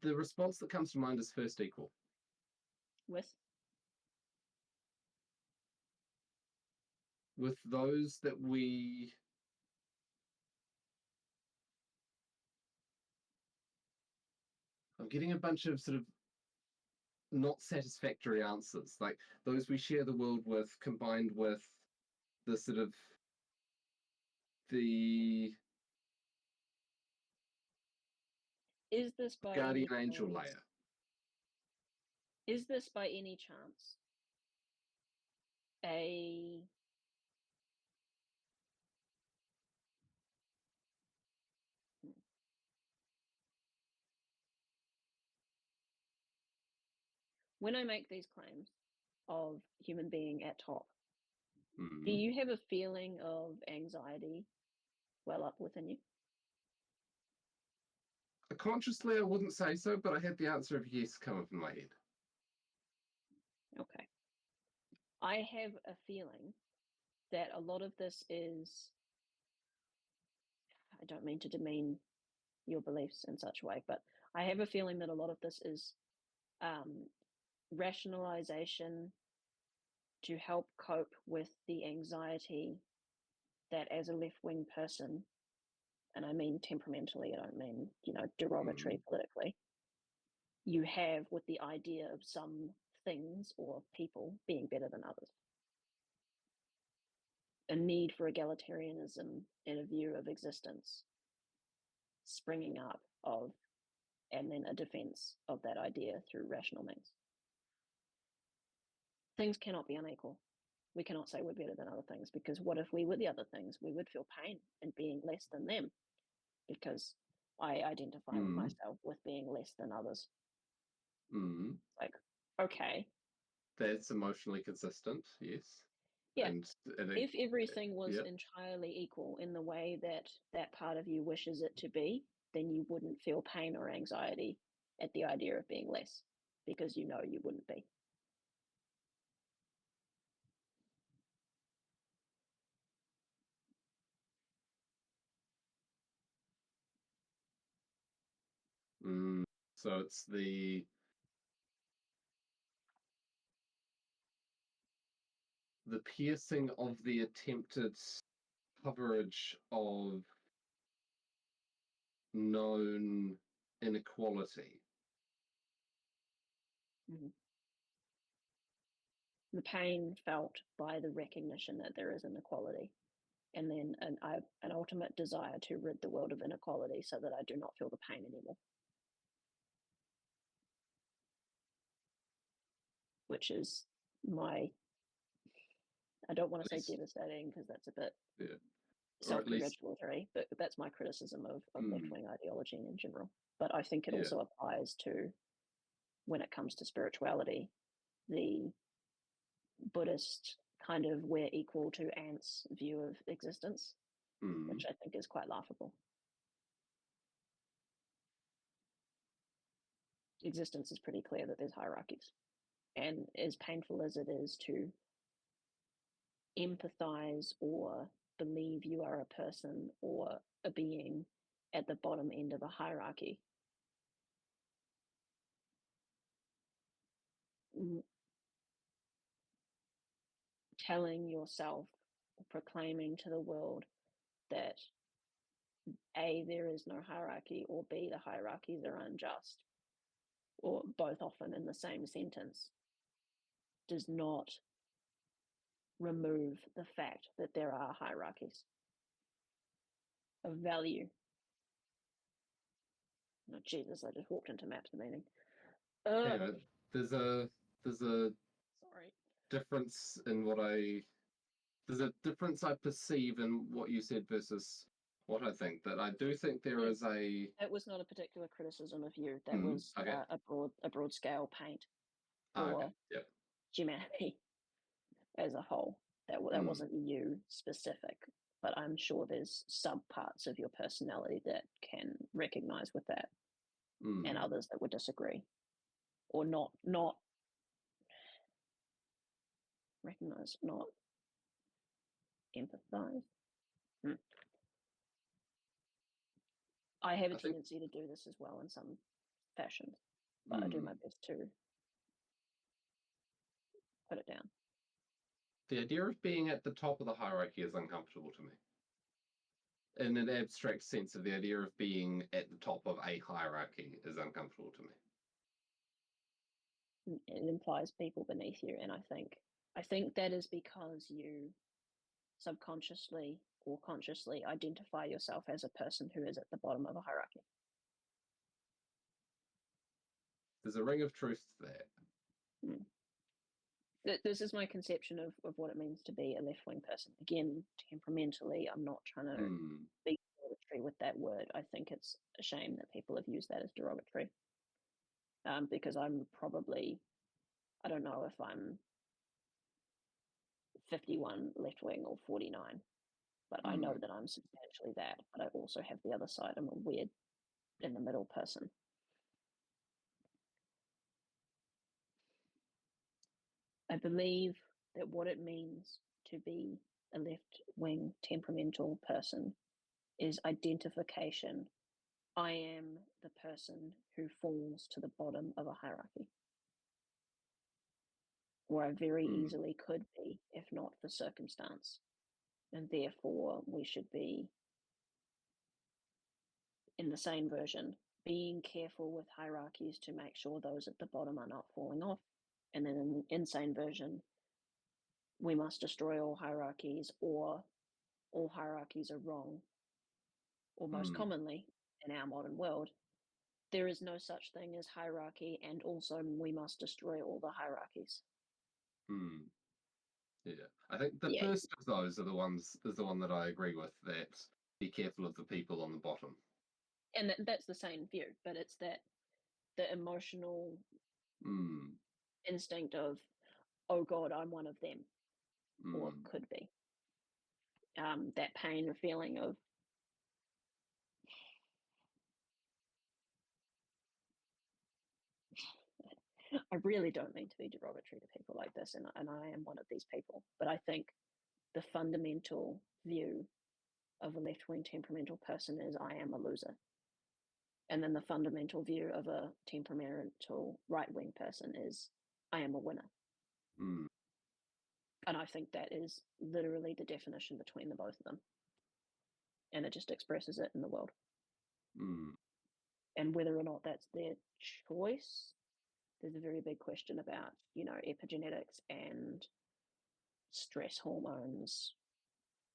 The response that comes to mind is first equal. With those that I'm getting a bunch of sort of not satisfactory answers, like those we share the world with, combined with the sort of the Is this by Guardian any angel chance? layer. Is this by any chance a when I make these claims of human being at top, do you have a feeling of anxiety well up within you? Consciously, I wouldn't say so, but I had the answer of yes come up in my head. Okay. I have a feeling that a lot of this is, I don't mean to demean your beliefs in such a way, but I have a feeling that a lot of this is rationalization to help cope with the anxiety that as a left-wing person, and I mean temperamentally, I don't mean, derogatory politically, you have with the idea of some things or people being better than others. A need for egalitarianism in a view of existence springing up of, and then a defense of that idea through rational means. Things cannot be unequal. We cannot say we're better than other things, because what if we were the other things? We would feel pain in being less than them, because I identify myself with being less than others. Like, okay. That's emotionally consistent, yes. Yeah. And if everything was entirely equal in the way that that part of you wishes it to be, then you wouldn't feel pain or anxiety at the idea of being less, because you know you wouldn't be. So it's the piercing of the attempted coverage of known inequality. Mm-hmm. The pain felt by the recognition that there is inequality, and then an ultimate desire to rid the world of inequality so that I do not feel the pain anymore. Which is my, I don't want to say devastating, because that's a bit self-congratulatory, but that's my criticism of left-wing ideology in general. But I think it also applies to, when it comes to spirituality, the Buddhist kind of we're equal to ants view of existence, which I think is quite laughable. Existence is pretty clear that there's hierarchies. And as painful as it is to empathize or believe you are a person or a being at the bottom end of a hierarchy, telling yourself, proclaiming to the world that A, there is no hierarchy, or B, the hierarchies are unjust, or both often in the same sentence, does not remove the fact that there are hierarchies of value. Oh, Jesus, I just walked into maps of meaning. There's a sorry difference in there's a difference I perceive in what you said versus what I think. That I do think there is a. That was not a particular criticism of you. That was a broad scale paint for humanity as a whole. That wasn't you specific, but I'm sure there's sub parts of your personality that can recognize with that, and others that would disagree, or not recognize, not empathize. I have a tendency to do this as well in some fashions, but I do my best to put it down. The idea of being at the top of the hierarchy is uncomfortable to me. In an abstract sense, of the idea of being at the top of a hierarchy is uncomfortable to me. It implies people beneath you, and I think that is because you subconsciously or consciously identify yourself as a person who is at the bottom of a hierarchy. there's a ring of truth to that. This is my conception of what it means to be a left-wing person. Again, temperamentally, I'm not trying to be derogatory with that word. I think it's a shame that people have used that as derogatory. Because I'm probably, I don't know if I'm 51 left-wing or 49, but I know that I'm substantially that. But I also have the other side. I'm a weird in the middle person. I believe that what it means to be a left-wing temperamental person is identification. I am the person who falls to the bottom of a hierarchy, or I very easily could be, if not for circumstance. And therefore, we should be, in the same version, being careful with hierarchies to make sure those at the bottom are not falling off. And then in the insane version, we must destroy all hierarchies, or all hierarchies are wrong. Or most commonly, in our modern world, there is no such thing as hierarchy, and also we must destroy all the hierarchies. Yeah, I think the Yeah, first of those is the one that I agree with. That be careful of the people on the bottom. and that's the same view, but it's that the emotional instinct of, oh God, I'm one of them, or could be. That pain or feeling of, I really don't mean to be derogatory to people like this, and I am one of these people, but I think the fundamental view of a left-wing temperamental person is I am a loser. And then the fundamental view of a temperamental right-wing person is I am a winner. And I think that is literally the definition between the both of them. And it just expresses it in the world. And whether or not that's their choice, there's a very big question about, epigenetics and stress hormones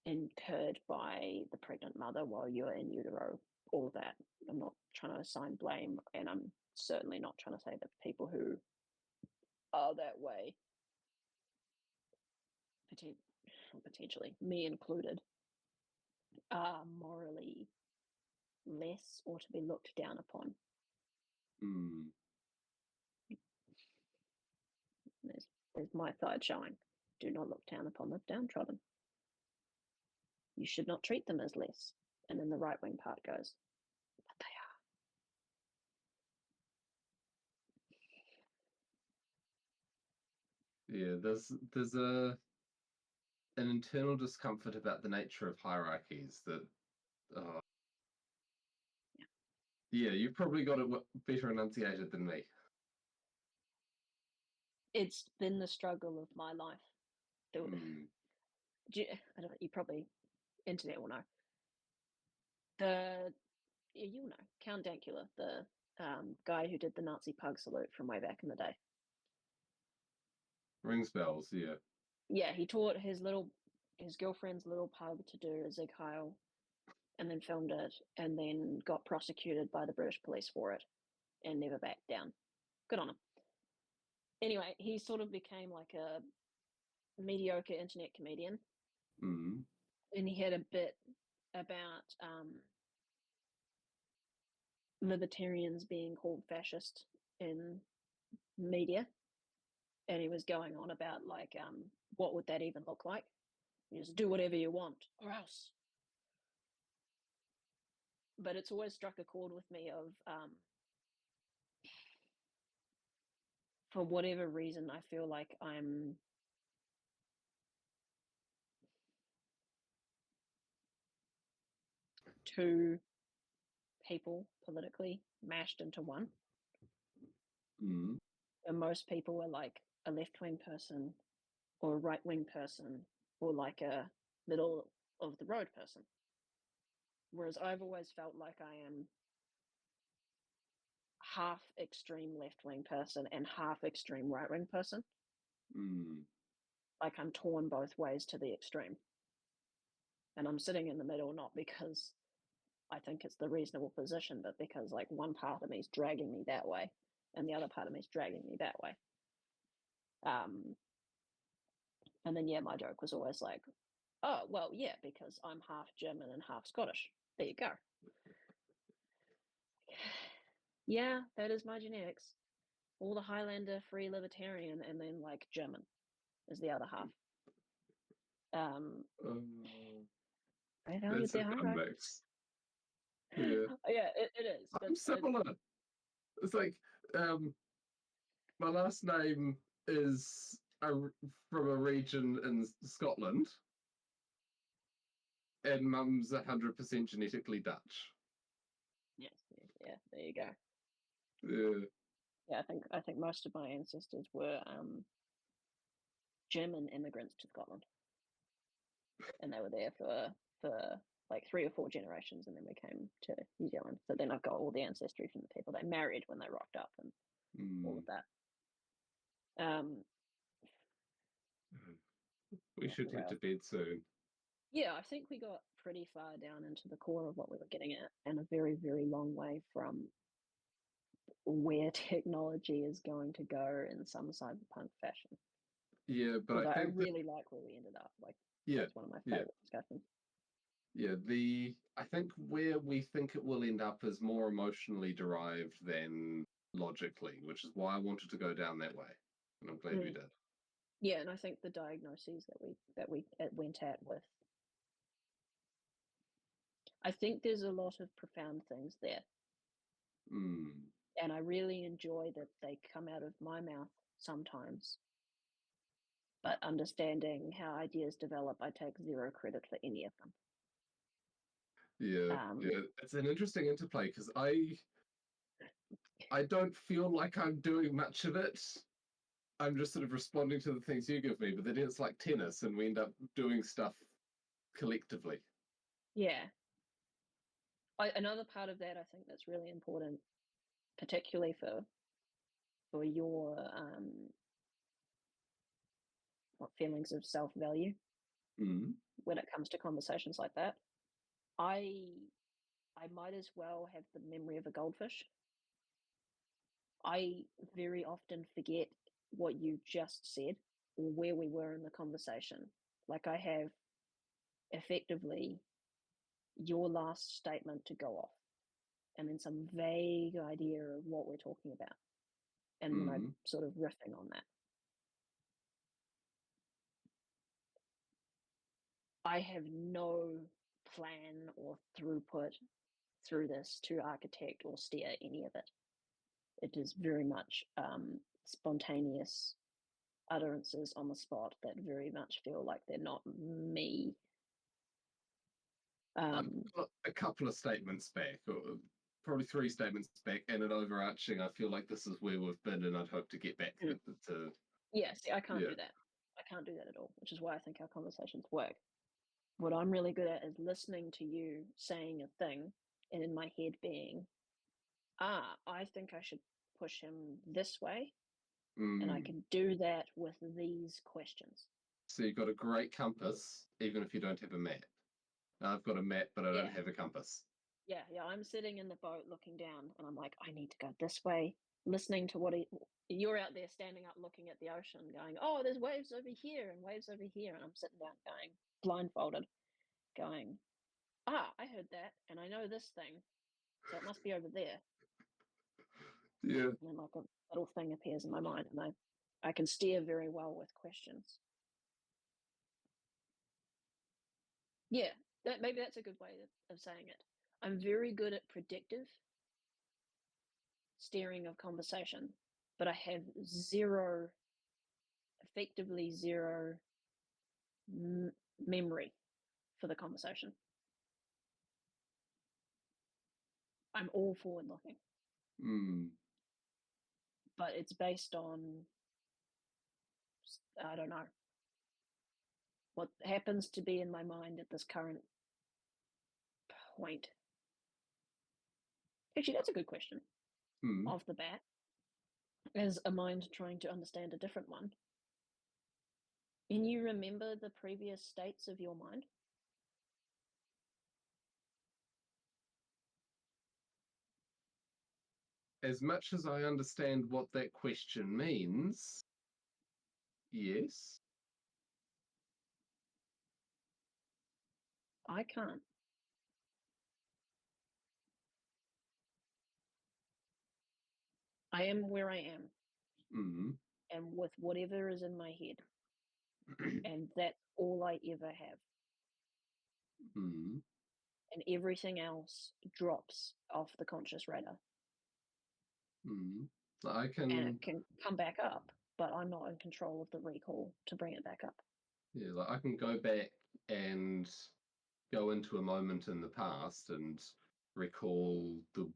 incurred by the pregnant mother while you're in utero, all of that. I'm not trying to assign blame, and I'm certainly not trying to say that people who are that way, potentially, me included, are morally less or to be looked down upon. There's my side showing. Do not look down upon the downtrodden. You should not treat them as less. And then the right-wing part goes, but they are. Yeah, there's an internal discomfort about the nature of hierarchies that. Yeah, you've probably got it better enunciated than me. It's been the struggle of my life. You probably, internet will know. You'll know, Count Dankula, the guy who did the Nazi pug salute from way back in the day. Rings bells, yeah. Yeah, he taught his girlfriend's little pug to do a Zig Heil, and then filmed it, and then got prosecuted by the British police for it, and never backed down. Good on him. Anyway, he sort of became like a mediocre internet comedian, and he had a bit about libertarians being called fascist in media, and he was going on about like what would that even look like? You just do whatever you want, or else. But it's always struck a chord with me of for whatever reason, I feel like I'm two people politically mashed into one. And most people are like a left-wing person or a right-wing person or like a middle of the road person. Whereas I've always felt like I am half extreme left-wing person and half extreme right-wing person. Like I'm torn both ways to the extreme. And I'm sitting in the middle, not because I think it's the reasonable position, but because like one part of me is dragging me that way. and the other part of me is dragging me that way. And then my joke was always like, oh well, yeah, because I'm half German and half Scottish. There you go. Yeah, that is my genetics. All the Highlander, free libertarian, and then like German is the other half. I valued That's a their hard fun road. mix. Yeah, Yeah, it is. I'm similar. It's like my last name is from a region in Scotland, and mum's 100% genetically Dutch. Yes, yeah, there you go. Yeah. Yeah, I think most of my ancestors were German immigrants to Scotland, and they were there for like 3 or 4 generations, and then we came to New Zealand. So then I've got all the ancestry from the people they married when they rocked up and all of that. We should head to bed soon. Yeah, I think we got pretty far down into the core of what we were getting at, and a very, very long way from where technology is going to go in some cyberpunk fashion. Yeah, but although I I think really like where we ended up. Like, yeah, that's one of my favorite discussions. Yeah, I think where we think it will end up is more emotionally derived than logically, which is why I wanted to go down that way, and I'm glad we did. Yeah, and I think the diagnoses that we went at with, I think there's a lot of profound things there, and I really enjoy that they come out of my mouth sometimes. But understanding how ideas develop, I take zero credit for any of them. Yeah, it's an interesting interplay because I don't feel like I'm doing much of it. I'm just sort of responding to the things you give me, but then it's like tennis, and we end up doing stuff collectively. Yeah. Another part of that I think that's really important, particularly for your feelings of self-value when it comes to conversations like that. I might as well have the memory of a goldfish. I very often forget what you just said or where we were in the conversation. Like, I have effectively your last statement to go off, and then some vague idea of what we're talking about. And then I'm sort of riffing on that. I have no plan or throughput through this to architect or steer any of it. It is very much spontaneous utterances on the spot that very much feel like they're not me. I've got a couple of statements back, or probably 3 statements back, and an overarching, I feel like this is where we've been, and I'd hope to get back to. Yeah, see, I can't do that. I can't do that at all, which is why I think our conversations work. What I'm really good at is listening to you saying a thing, and in my head being, I think I should push him this way, and I can do that with these questions. So you've got a great compass, even if you don't have a map. I've got a map, but I don't have a compass. Yeah, I'm sitting in the boat looking down, and I'm like, I need to go this way, listening to what you're out there standing up looking at the ocean going, oh, there's waves over here and waves over here, and I'm sitting down going, blindfolded, going, I heard that, and I know this thing, so it must be over there. Yeah. And then like a little thing appears in my mind, and I can steer very well with questions. Yeah, maybe that's a good way of saying it. I'm very good at predictive steering of conversation, but I have effectively zero memory for the conversation. I'm all forward looking. But it's based on, I don't know, what happens to be in my mind at this current point. Actually, that's a good question. Off the bat, as a mind trying to understand a different one. Can you remember the previous states of your mind? as much as I understand what that question means, yes. I can't. I am where I am, Mm. and with whatever is in my head, and that's all I ever have. Mm. And everything else drops off the conscious radar. Mm. I And can, it can come back up, but I'm not in control of the recall to bring it back up. yeah, like I can go back and go into a moment in the past and recall the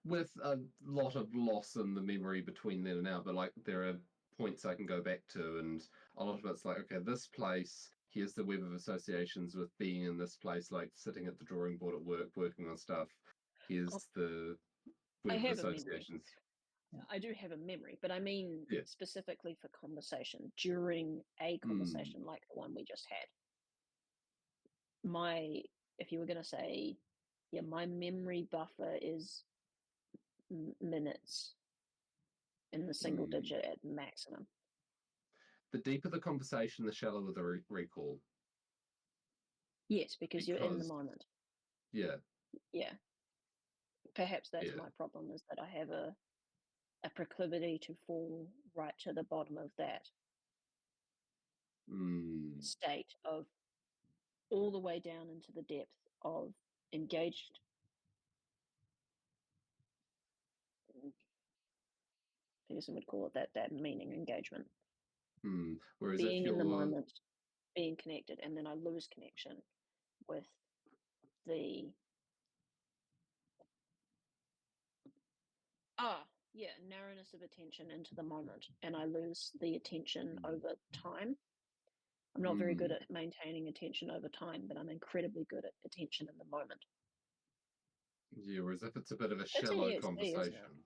with a lot of loss in the memory between then and now, but like there are points I can go back to, and a lot of it's like, okay, this place, here's the web of associations with being in this place, like sitting at the drawing board at work, working on stuff. Oh, Here's the I web of have a memory. associations. I do have a memory, but I mean Yeah. specifically for conversation, during a Mm. conversation like the one we just had. My, if you were going to say, yeah, my memory buffer is minutes in the single Mm. digit at maximum. The deeper the conversation, the shallower the recall. Yes, because you're in the Because, moment. yeah, Yeah. Perhaps that's yeah. my problem, is that I have a proclivity to fall right to the bottom of that Mm. state of all the way down into the depth of engaged. Pearson would call it that meaning engagement. Mm. Whereas if Being in the you're, moment, being connected, and then I lose connection with the narrowness of attention into the moment, and I lose the attention over time. I'm not very good mm, at maintaining attention over time, but I'm incredibly good at attention in the moment. yeah, whereas if it's a bit of a It's shallow ADHD, isn't it? conversation,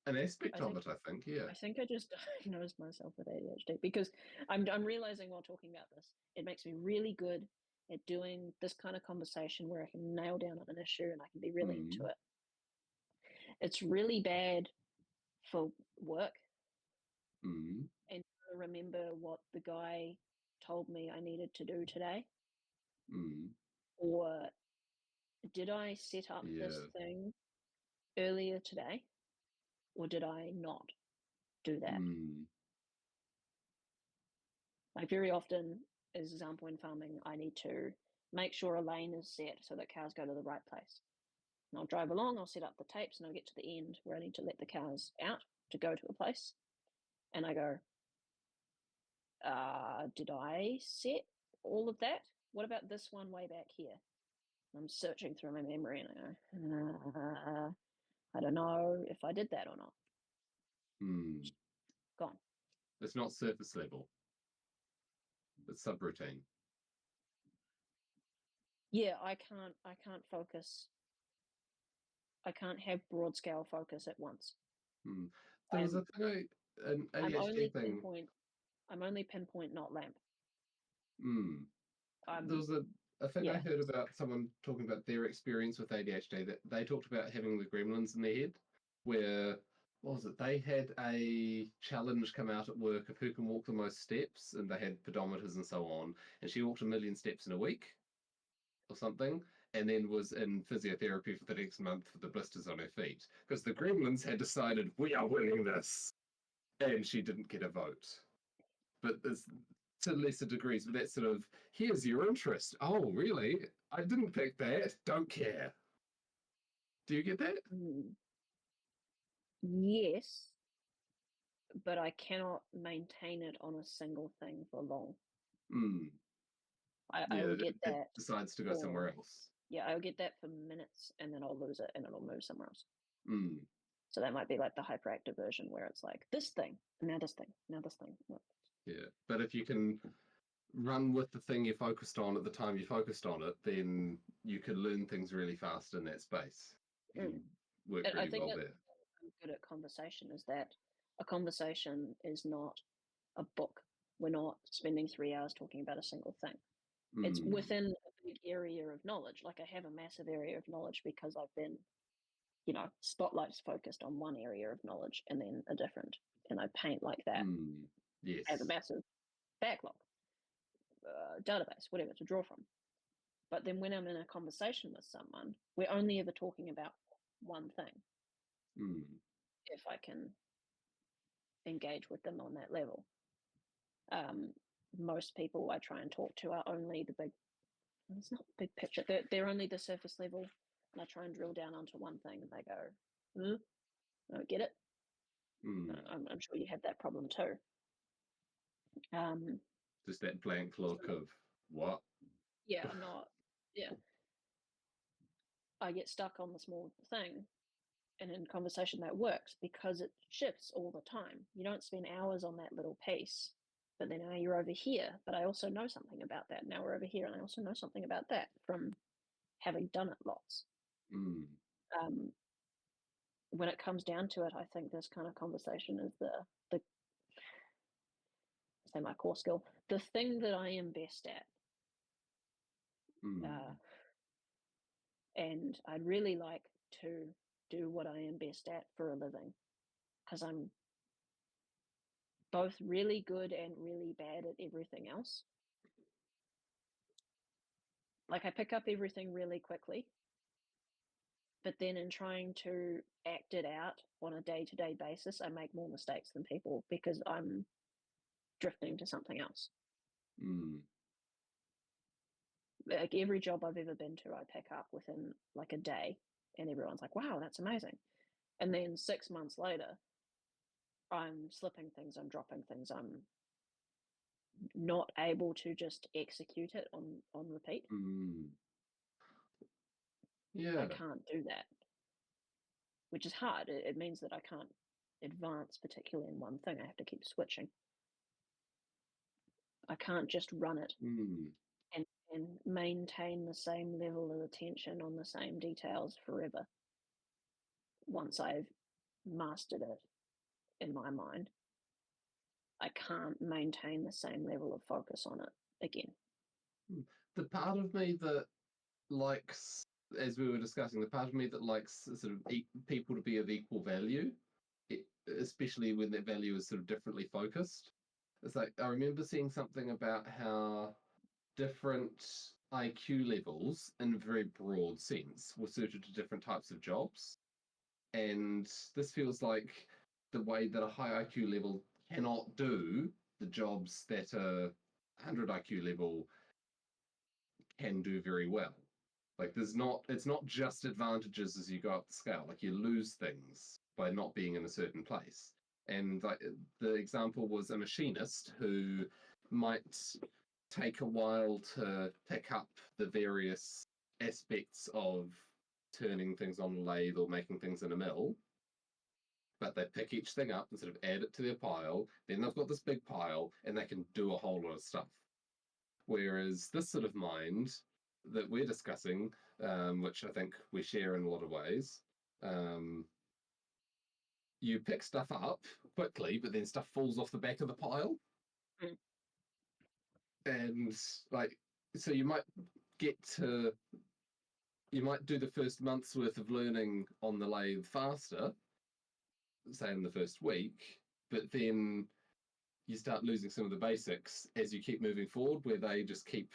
an aspect I of think it, I think, yeah. I think I just diagnosed myself with ADHD, because I'm realizing while talking about this, it makes me really good at doing this kind of conversation where I can nail down on an issue and I can be really into Mm, it. It's really bad for work, mm, and I remember what the guy told me I needed to do today, mm, or did I set up this yeah. thing earlier today, or did I not do that? Mm, Like very often, as example in farming, I need to make sure a lane is set so that cows go to the right place. And I'll drive along, I'll set up the tapes, and I'll get to the end where I need to let the cows out to go to a place. And I go, did I set all of that? What about this one way back here? And I'm searching through my memory and I go, I don't know if I did that or not. mm. Gone. It's not surface level, it's subroutine. Yeah, I can't focus. I can't have broad scale focus at once. Mm. There was I'm a thing, an I'm ADHD only thing. pinpoint. I'm only pinpoint, not lamp. Mm. There I'm was a thing I Yeah. heard about someone talking about their experience with ADHD, that they talked about having the gremlins in their head, where, what was it? They had a challenge come out at work of who can walk the most steps, and they had pedometers and so on. And she walked 1 million steps in a week or something, and then was in physiotherapy for the next month for the blisters on her feet because the gremlins had decided we are winning this, and she didn't get a vote. But there's to lesser degrees, but that's sort of, here's your interest. Oh, really? I didn't pick that. Don't care. Do you get that? Mm, yes, but I cannot maintain it on a single thing for long. Mm. I Yeah, will get it that decides to go somewhere for else. yeah, I'll get that for minutes and then I'll lose it and it'll move somewhere else. Mm. So that might be like the hyperactive version where it's like this thing, now this thing, now this thing. Yeah, but if you can run with the thing you focused on at the time you focused on it, then you can learn things really fast in that space. You Mm. can work And I really think well that's there. good at conversation, is that a conversation is not a book. We're not spending 3 hours talking about a single thing. It's Mm. within a big area of knowledge. Like I have a massive area of knowledge because I've been, you know, spotlights focused on one area of knowledge and then a different, and I paint like that. Yes. I have a massive backlog, database, whatever to draw from. But then when I'm in a conversation with someone, we're only ever talking about one thing. If I can engage with them on that level. Most people I try and talk to are only the big, it's not the big picture, they're only the surface level, and I try and drill down onto one thing and they go, I don't get it. I'm sure you have that problem too. Just that blank look of what? Yeah, I'm not, yeah. I get stuck on the small thing, and in conversation that works because it shifts all the time. You don't spend hours on that little piece, but then now you're over here, but I also know something about that. Now we're over here and I also know something about that from having done it lots. When it comes down to it, I think this kind of conversation is the say my core skill, the thing that I am best at. And I'd really like to do what I am best at for a living, because I'm both really good and really bad at everything else. Like I pick up everything really quickly, but then in trying to act it out on a day-to-day basis, I make more mistakes than people because I'm drifting to something else. Like every job I've ever been to, I pick up within like a day, and everyone's like, wow, that's amazing. And then 6 months later, I'm slipping things, I'm dropping things, I'm not able to just execute it on repeat. Yeah. I can't do that, which is hard. It means that I can't advance particularly in one thing. I have to keep switching. I can't just run it and maintain the same level of attention on the same details forever. Once I've mastered it in my mind, I can't maintain the same level of focus on it again. The part of me that likes, as we were discussing, the part of me that likes sort of people to be of equal value, especially when that value is sort of differently focused. It's like I remember seeing something about how different IQ levels, in a very broad sense, were suited to different types of jobs. And this feels like the way that a high IQ level cannot do the jobs that a 100 IQ level can do very well. Like it's not just advantages as you go up the scale. Like you lose things by not being in a certain place. And like the example was a machinist who might take a while to pick up the various aspects of turning things on a lathe or making things in a mill. But they pick each thing up and sort of add it to their pile. Then they've got this big pile and they can do a whole lot of stuff. Whereas this sort of mind that we're discussing, which I think we share in a lot of ways, you pick stuff up quickly, but then stuff falls off the back of the pile. And like, so you might do the first month's worth of learning on the lathe faster, say in the first week, but then you start losing some of the basics as you keep moving forward, where they just keep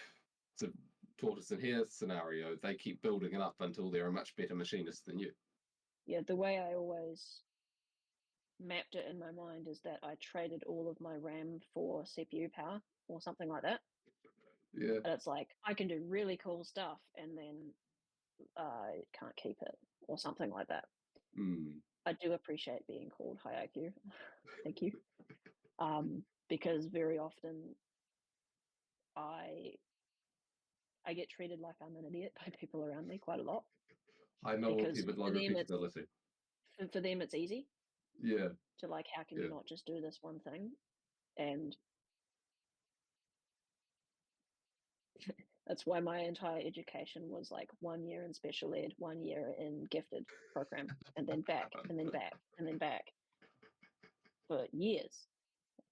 sort of tortoise and hare scenario. They keep building it up until they're a much better machinist than you. Yeah, the way I always mapped it in my mind is that I traded all of my RAM for CPU power or something like that. Yeah. And it's like I can do really cool stuff and then I can't keep it or something like that. I do appreciate being called high IQ. Thank you. Because very often I get treated like I'm an idiot by people around me quite a lot. High novelty but low repeatability. For them it's easy. Yeah. To like, how can you not just do this one thing? And that's why my entire education was like 1 year in special ed, 1 year in gifted program, and then back, and then back, and then back for years.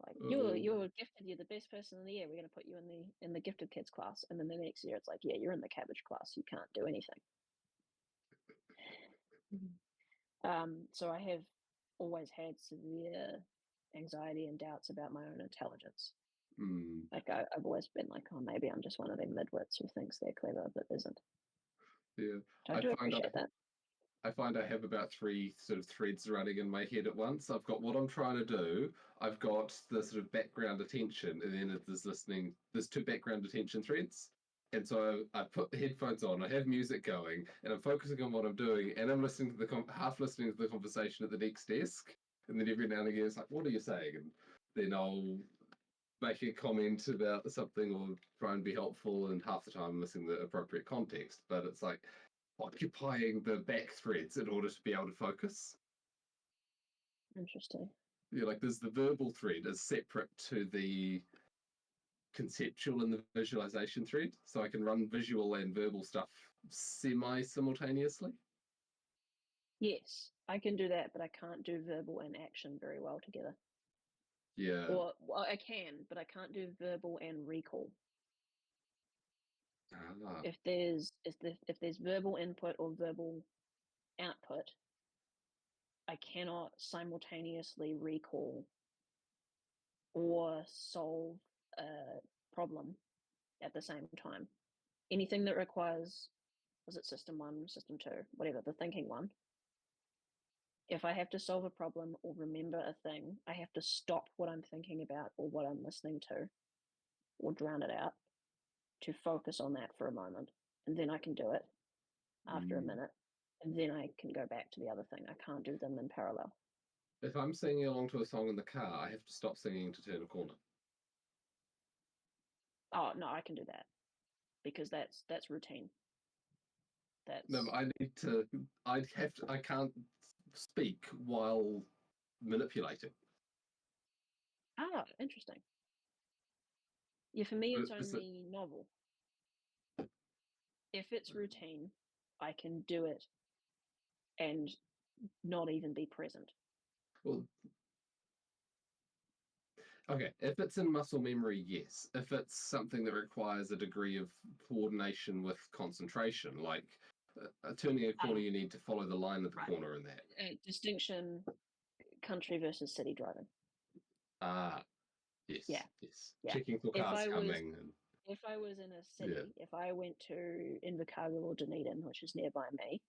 Like Oh. you're gifted, you're the best person in the year. We're going to put you in the gifted kids class, and then the next year it's like, yeah, you're in the cabbage class. You can't do anything. So I have always had severe anxiety and doubts about my own intelligence. Like I've always been like, oh, maybe I'm just one of them midwits who thinks they're clever but isn't. Yeah, So I do appreciate that. I find I have about 3 sort of threads running in my head at once. I've got what I'm trying to do. I've got the sort of background attention, and then there's listening. There's 2 background attention threads, and so I put the headphones on. I have music going, and I'm focusing on what I'm doing, and I'm listening to half listening to the conversation at the next desk, and then every now and again it's like, "What are you saying?" And then I'll make a comment about something or try and be helpful, and half the time I'm missing the appropriate context. But it's like occupying the back threads in order to be able to focus. Interesting. Yeah, like there's the verbal thread is separate to the conceptual and the visualization thread. So I can run visual and verbal stuff simultaneously. Yes, I can do that, but I can't do verbal and action very well together. Yeah. Or well, I can, but I can't do verbal and recall. If there's verbal input or verbal output, I cannot simultaneously recall or solve a problem at the same time. Anything that requires, was it system 1, system 2, whatever, the thinking one, if I have to solve a problem or remember a thing, I have to stop what I'm thinking about or what I'm listening to or drown it out to focus on that for a moment. And then I can do it after a minute. And then I can go back to the other thing. I can't do them in parallel. If I'm singing along to a song in the car, I have to stop singing to turn a corner. Oh, no, I can do that because that's routine. No, That's I can't speak while manipulating. interesting. Yeah, for me, it's Is it, only novel. If it's routine, I can do it and not even be present. well, okay, if it's in muscle memory, yes. If it's something that requires a degree of coordination with concentration, like turning a corner, you need to follow the line of the Right. corner in that. Distinction: country versus city driving. Ah, yes, Yeah, yes. yeah. Checking for If cars I was coming. And, if I was in a city, if I went to Invercargill or Dunedin, which is nearby me,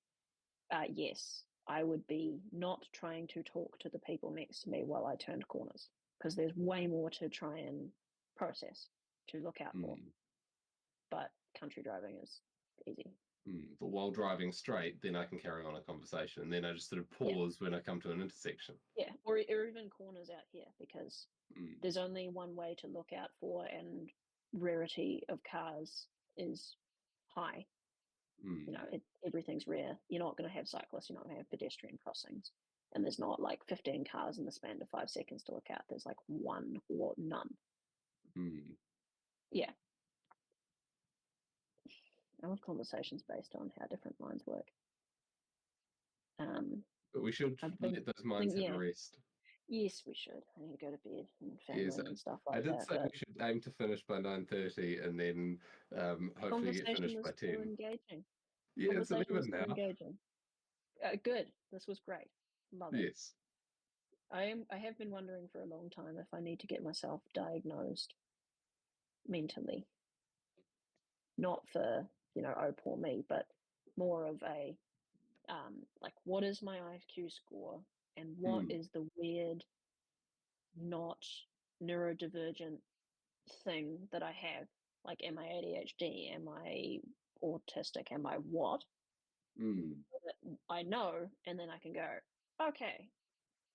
yes, I would be not trying to talk to the people next to me while I turned corners because there's way more to try and process, to look out for. But country driving is easy. But while driving straight, then I can carry on a conversation. And then I just sort of pause when I come to an intersection. Yeah, or even corners out here because there's only one way to look out for, and rarity of cars is high. You know, everything's rare. You're not going to have cyclists. You're not going to have pedestrian crossings. And there's not like 15 cars in the span of 5 seconds to look out. There's like one or none. Yeah. I love conversations based on how different minds work. But we should let those minds have a rest. Yes, we should. I need to go to bed and family Yes, and stuff like I did that. say we should aim to finish by 9:30 and then hopefully get Conversation finished is by still 10. engaging. Yeah, it's Conversation is 11 still now. engaging. Good. This was great. Love it. Yes. I have been wondering for a long time if I need to get myself diagnosed mentally. Not for, oh, poor me, but more of a, like, what is my IQ score and what is the weird, not neurodivergent thing that I have? Like, am I ADHD? Am I autistic? Am I what? I know, and then I can go, okay,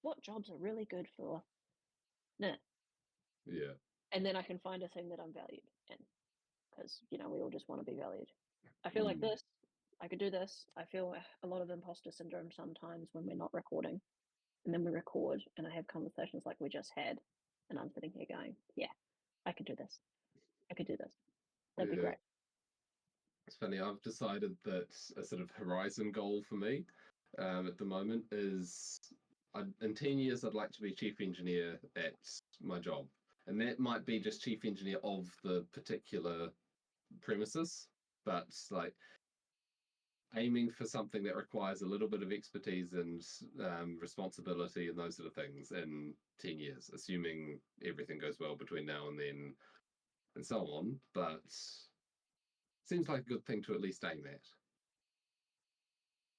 what jobs are really good for? Nah. Yeah. And then I can find a thing that I'm valued in, because we all just want to be valued. I feel like this. I could do this. I feel a lot of imposter syndrome sometimes when we're not recording, and then we record, and I have conversations like we just had, and I'm sitting here going, "Yeah, I could do this. I could do this. That'd be great." It's funny. I've decided that a sort of horizon goal for me at the moment is in 10 years, I'd like to be chief engineer at my job. And that might be just chief engineer of the particular premises, but like aiming for something that requires a little bit of expertise and responsibility and those sort of things in 10 years, assuming everything goes well between now and then and so on. But seems like a good thing to at least aim at.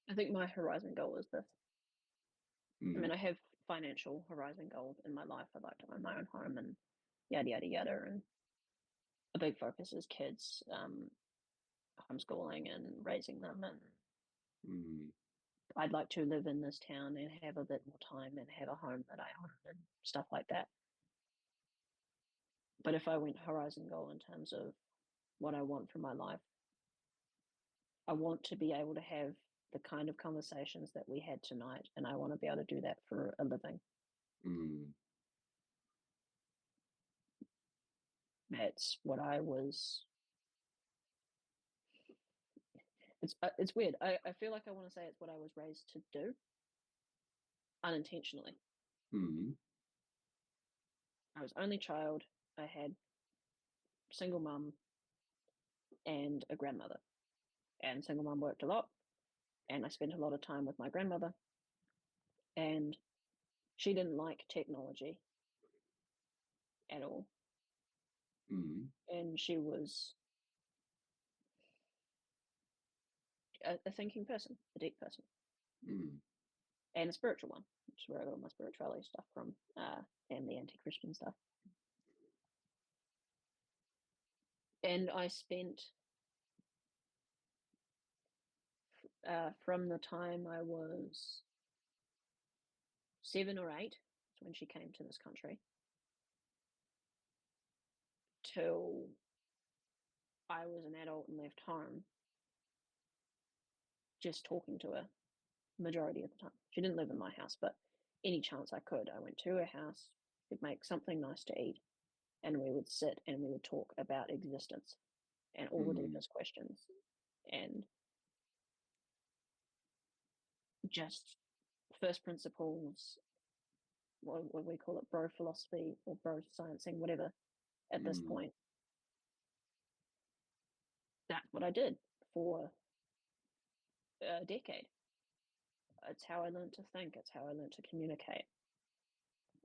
I think my horizon goal is this. I mean, Mm, I have financial horizon goals in my life. I'd like to own my own home and yada yada yada. And a big focus is kids, homeschooling and raising them. And mm, I'd like to live in this town and have a bit more time and have a home that I own and stuff like that. But if I went horizon goal in terms of what I want from my life, I want to be able to have the kind of conversations that we had tonight, and I want to be able to do that for a living. mm, That's what I was. It's weird. I feel like I want to say it's what I was raised to do unintentionally. mm, I was only child. I had single mum and a grandmother, and single mum worked a lot, and I spent a lot of time with my grandmother, and she didn't like technology at all, mm, and she was a thinking person, a deep person, mm, and a spiritual one, which is where I got all my spirituality stuff from, and the anti-Christian stuff. And I spent from the time I was 7 or 8, when she came to this country, till I was an adult and left home, just talking to her majority of the time. She didn't live in my house, but any chance I could, I went to her house, would make something nice to eat, and we would sit and we would talk about existence and all the mm, deepest questions and just first principles, what we call it, bro philosophy or bro sciencing, whatever. At this mm, point, that's what I did for a decade. It's how I learned to think. It's how I learned to communicate.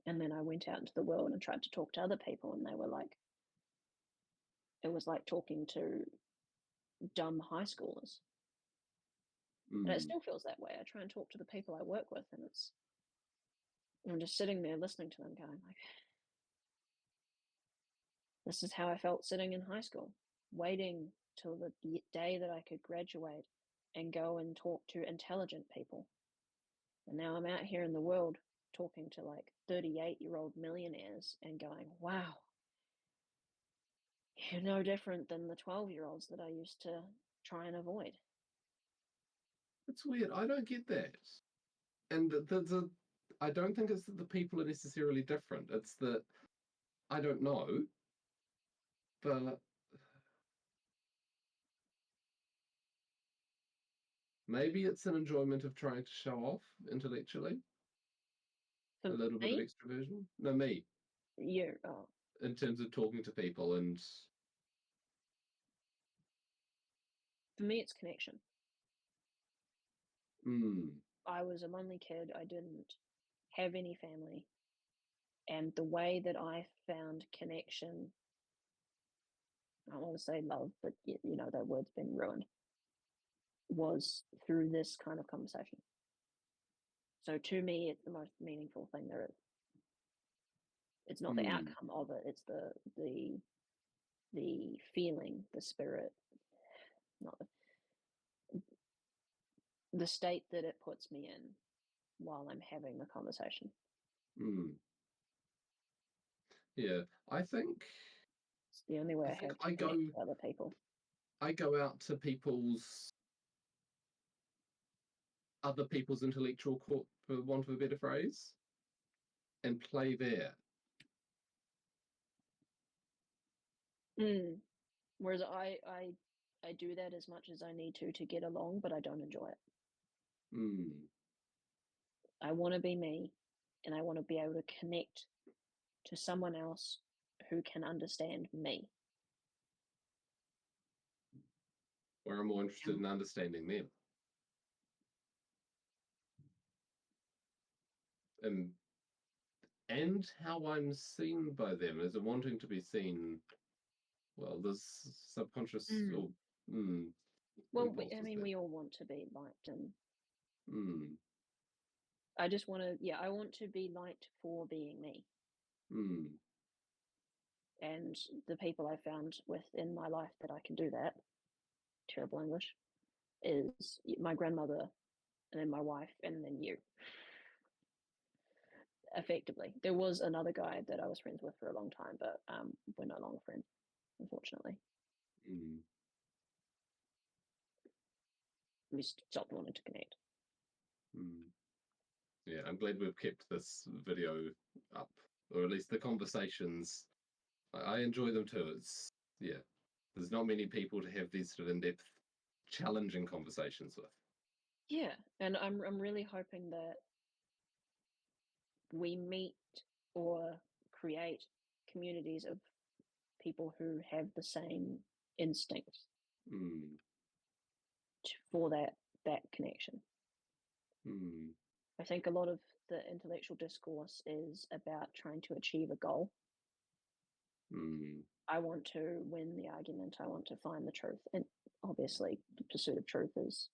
And then I went out into the world and tried to talk to other people, and they were like, it was like talking to dumb high schoolers. And it mm. still feels that way. I try and talk to the people I work with, and I'm just sitting there listening to them, going like, this is how I felt sitting in high school, waiting till the day that I could graduate and go and talk to intelligent people. And now I'm out here in the world talking to like 38-year-old millionaires and going, wow, you're no different than the 12-year-olds that I used to try and avoid. It's weird. I don't get that. And I don't think it's that the people are necessarily different. It's that I don't know, but maybe it's an enjoyment of trying to show off intellectually, a For little bit of me, extroversion. No, me, oh, in terms of talking to people and for me, it's connection. mm, I was a lonely kid. I didn't have any family. And the way that I found connection, I don't want to say love, but that word's been ruined, was through this kind of conversation. So to me, it's the most meaningful thing there is. It's not the mm, outcome of it; it's the feeling, the spirit, not the state that it puts me in while I'm having the conversation. mm. Yeah, It's the only way I I think have to connect with other people. I go out to other people's intellectual court, for want of a better phrase, and play there. Mm. Whereas I do that as much as I need to get along, but I don't enjoy it. Mm, I want to be me. and I want to be able to connect to someone else who can understand me. Or I'm more interested in understanding them. And how I'm seen by them. Is it wanting to be seen? Well, there's subconscious or well, I impulses mean, there. we all want to be liked, and Mm, I just want to, yeah, I want to be liked for being me. mm, And the people I found within my life that I can do that, terrible English, is my grandmother, and then my wife, and then you. Effectively, there was another guy that I was friends with for a long time, but we're no longer friends, unfortunately. mm. We stopped wanting to connect. Mm. Yeah, I'm glad we've kept this video up, or at least the conversations. I enjoy them too. Yeah, there's not many people to have these sort of in-depth, challenging conversations with. Yeah, and I'm really hoping that we meet or create communities of people who have the same instincts Mm, for that connection. mm, I think a lot of the intellectual discourse is about trying to achieve a goal. mm, I want to win the argument. I want to find the truth. And obviously, the pursuit of truth is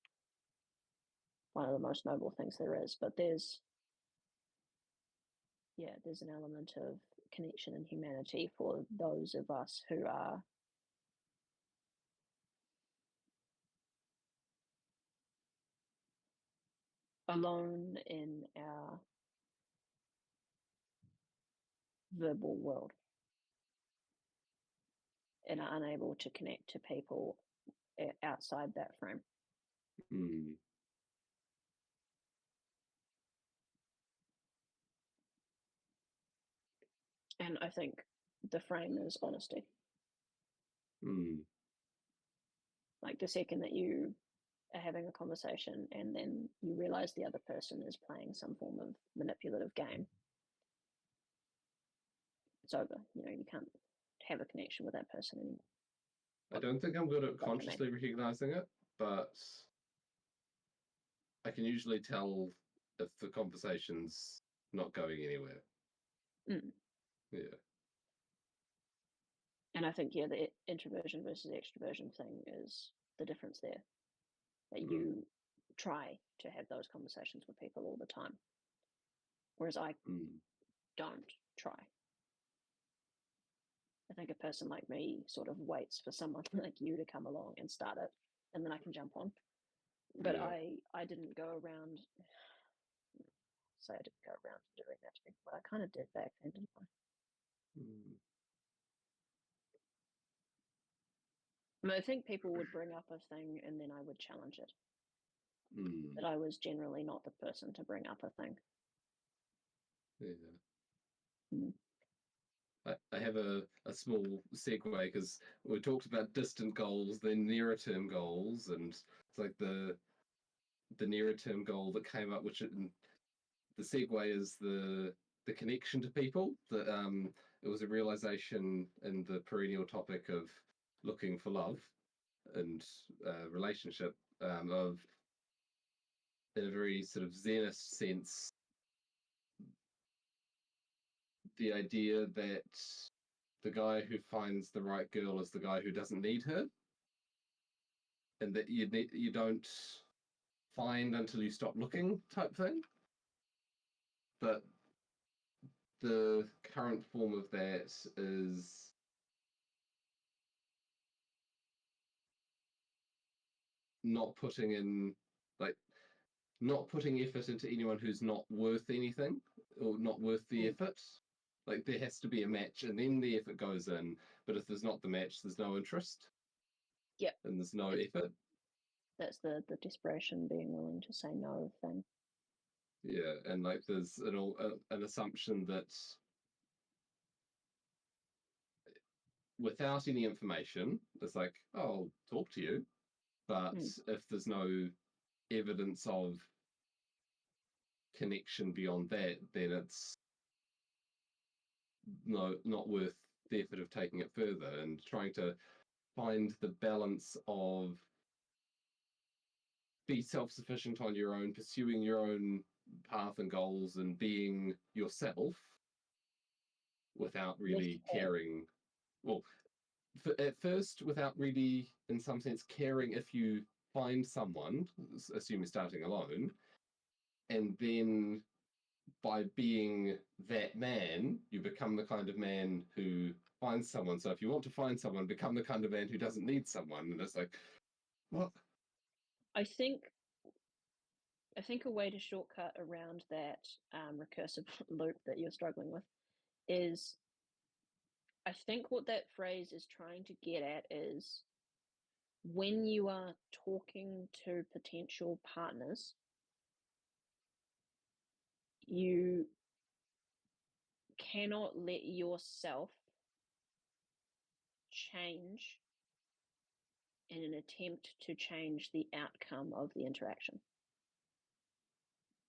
one of the most noble things there is. But there's an element of connection and humanity for those of us who are alone in our verbal world and are unable to connect to people outside that frame. mm, And I think the frame is honesty. mm. Like the second that you are having a conversation and then you realize the other person is playing some form of manipulative game, it's over. You can't have a connection with that person anymore. I don't think I'm good at But for me, consciously recognizing it, but I can usually tell if the conversation's not going anywhere. mm. Yeah. And I think the introversion versus extroversion thing is the difference there. That Mm, you try to have those conversations with people all the time, whereas I mm, don't try. I think a person like me sort of waits for someone like you to come along and start it, and then I can jump on. But yeah. I didn't go around. Say I didn't go around doing that to people, but I kind of did back then, didn't I? Mm, I mean, I think people would bring up a thing and then I would challenge it. mm, But I was generally not the person to bring up a thing. yeah. Mm. I have a small segue because we talked about distant goals, then nearer term goals, and it's like the nearer term goal that came up, which the segue is the connection to people. That it was a realization in the perennial topic of looking for love and relationship of in a very sort of Zenist sense, the idea that the guy who finds the right girl is the guy who doesn't need her, and that you don't find until you stop looking type thing. But the current form of that is not putting in like not putting effort into anyone who's not worth anything or not worth the Mm. effort. Like there has to be a match and then the effort goes in. But if there's not the match, there's no interest Yep. and there's no It, effort. that's the desperation, being willing to say no thing. Yeah, and like there's an assumption that without any information, it's like, oh, I'll talk to you. But Mm. if there's no evidence of connection beyond that, then it's not worth the effort of taking it further and trying to find the balance of be self-sufficient on your own, pursuing your own path and goals and being yourself without really caring. Well, at first, without really, in some sense, caring if you find someone, assume you're starting alone, and then by being that man, you become the kind of man who finds someone. So if you want to find someone, become the kind of man who doesn't need someone. And it's like, what? I think a way to shortcut around that recursive loop that you're struggling with is, I think what that phrase is trying to get at is, when you are talking to potential partners, you cannot let yourself change in an attempt to change the outcome of the interaction.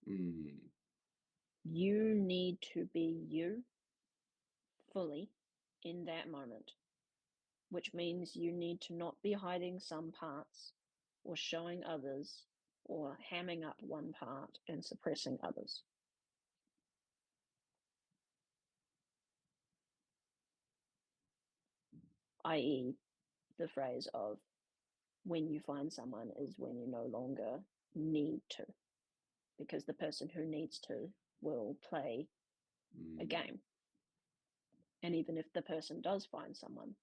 Mm. You need to be you fully in that moment, which means you need to not be hiding some parts or showing others or hamming up one part and suppressing others. I.e., the phrase of, when you find someone is when you no longer need to, because the person who needs to will play a game. And even if the person does find someone,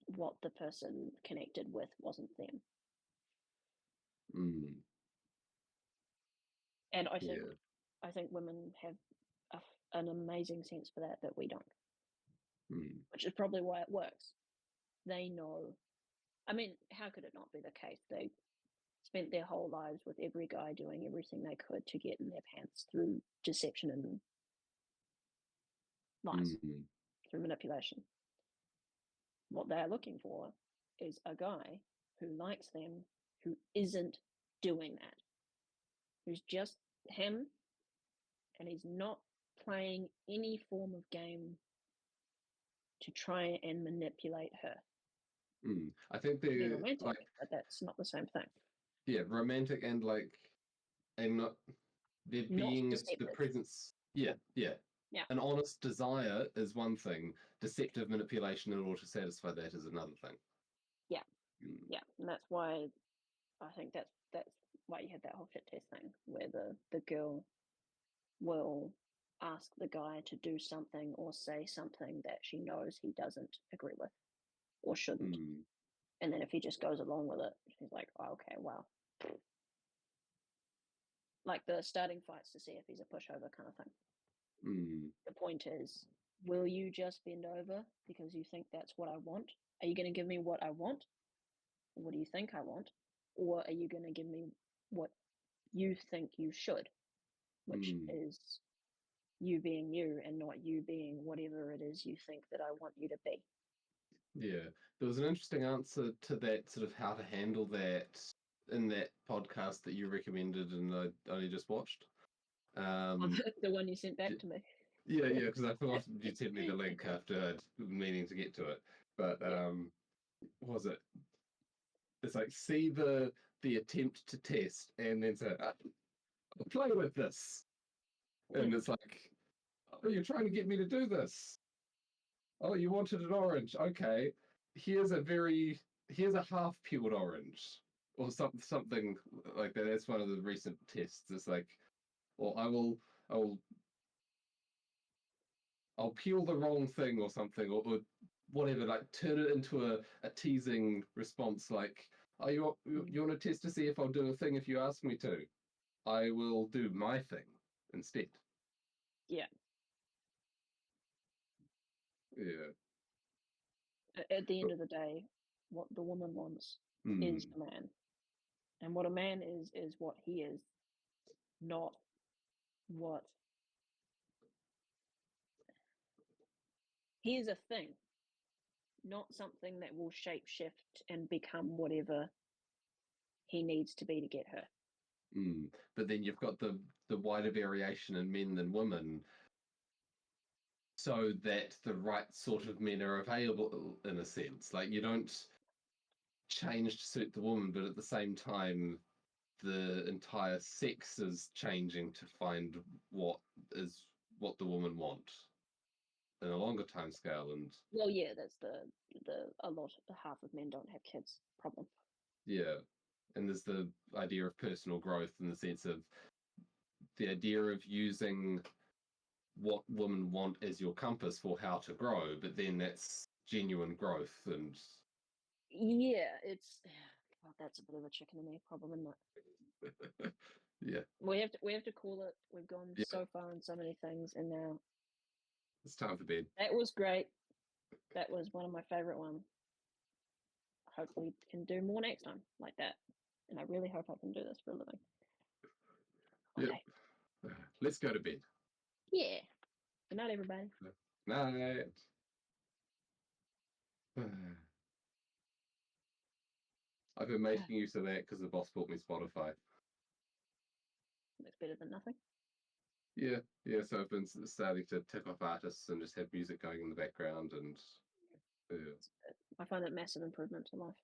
what the person connected with wasn't them. Mm. And I think women have an amazing sense for that we don't. Mm. Which is probably why it works. They know. I mean, how could it not be the case? They spent their whole lives with every guy doing everything they could to get in their pants through deception and lies, through manipulation. What they're looking for is a guy who likes them, who isn't doing that, who's just him, and he's not playing any form of game to try and manipulate her. I think they're romantic, but that's not the same thing. Yeah, romantic and not there being the presence. Yeah. An honest desire is one thing. Deceptive manipulation in order to satisfy that is another thing. Yeah, yeah, and that's why I think that's why you had that whole shit test thing, where the girl will ask the guy to do something or say something that she knows he doesn't agree with or shouldn't. And then if he just goes along with it, she's like, oh, okay, well. Like the starting fights to see if he's a pushover kind of thing. The point is, will you just bend over because you think that's what I want? Are you going to give me what I want? Or what do you think I want? Or are you going to give me what you think you should, which is you being you and not you being whatever it is you think that I want you to be? Yeah, there was an interesting answer to that, sort of how to handle that, in that podcast that you recommended and I only just watched. The one you sent back to me. Yeah, because I thought you sent me the link after meaning to get to it. But what was it? It's like, see the attempt to test and then say, play with this. And it's like, oh, you're trying to get me to do this. Oh, you wanted an orange. Okay. Here's a half peeled orange. Or something like that. That's one of the recent tests. It's like, or I'll peel the wrong thing or something, or whatever, like turn it into a teasing response, like, oh, you want to test to see if I'll do a thing if you ask me to? I will do my thing instead. Yeah. Yeah. At the end of the day, what the woman wants is the man. And what a man is what he is, not what he is. A thing, not something that will shape shift and become whatever he needs to be to get her. But then you've got the wider variation in men than women, so that the right sort of men are available in a sense. Like you don't change to suit the woman, but at the same time, the entire sex is changing to find what the woman want in a longer time scale. And Well, yeah, that's the half of men don't have kids problem. yeah, and there's the idea of personal growth in the sense of the idea of using what women want as your compass for how to grow, but then that's genuine growth. And Yeah, it's well, that's a bit of a chicken and egg problem, isn't it? yeah, We have to call it. We've gone yeah, so far in so many things, and now it's time for bed. that was great. That was one of my favorite ones. Hopefully, we can do more next time like that, and I really hope I can do this for a living. Okay. Yep. Let's go to bed. Yeah. Good night, everybody. Night. I've been making use of that because the boss bought me Spotify. It's better than nothing. Yeah, yeah. So I've been starting to tick off artists and just have music going in the background, and yeah. I find it massive improvement to life.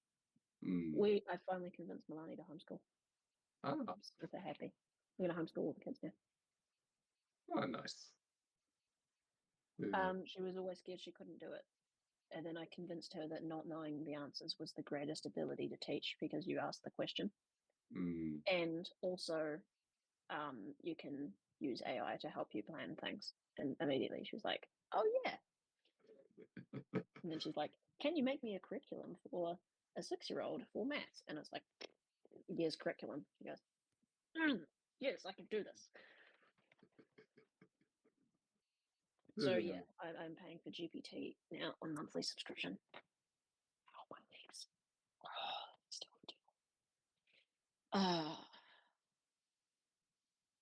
Mm. I finally convinced Milani to homeschool. Ah, I'm super happy. We're gonna homeschool all the kids now. oh, nice. Yeah. She was always scared she couldn't do it. And then I convinced her that not knowing the answers was the greatest ability to teach because you ask the question. Mm. And also, you can use AI to help you plan things. And immediately she was like, oh, yeah. And then she's like, can you make me a curriculum for a 6-year-old for maths? And it's like, yes, curriculum. She goes, yes, I can do this. So yeah, I'm paying for GPT now on monthly subscription. Oh, my legs. Oh, still do.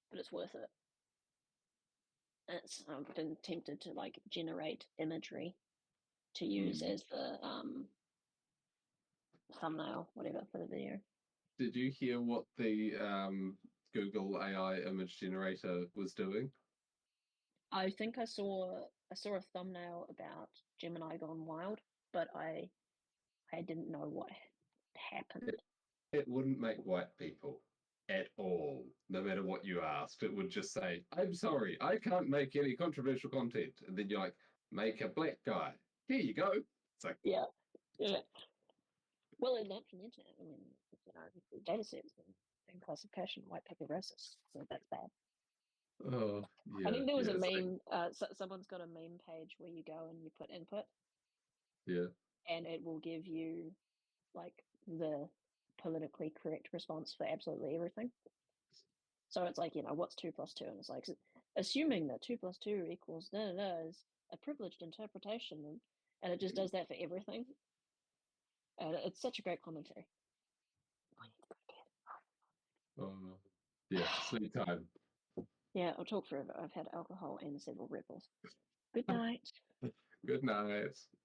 But it's worth it. It's I've been tempted to like generate imagery to use as the thumbnail, whatever, for the video. Did you hear what the Google AI image generator was doing? I think I saw a thumbnail about Gemini gone wild, but I didn't know what happened. It wouldn't make white people at all, no matter what you asked. It would just say, I'm sorry, I can't make any controversial content. And then you're like, make a black guy. Here you go. It's like, Yeah, yeah. Well, it learned from the internet. I mean, you know, data sets and classification, white people racist, so that's bad. oh, I yeah, think there was yeah, a it's like, meme. Someone's got a meme page where you go and you put input, yeah. and it will give you like the politically correct response for absolutely everything. So it's like, you know, what's 2 + 2? And it's like, assuming that 2 + 2 equals da da da is a privileged interpretation, and it just does that for everything. And it's such a great commentary. Oh, yeah, sleep time. Yeah, I'll talk forever. I've had alcohol and several Red Bulls. Good night. Good night.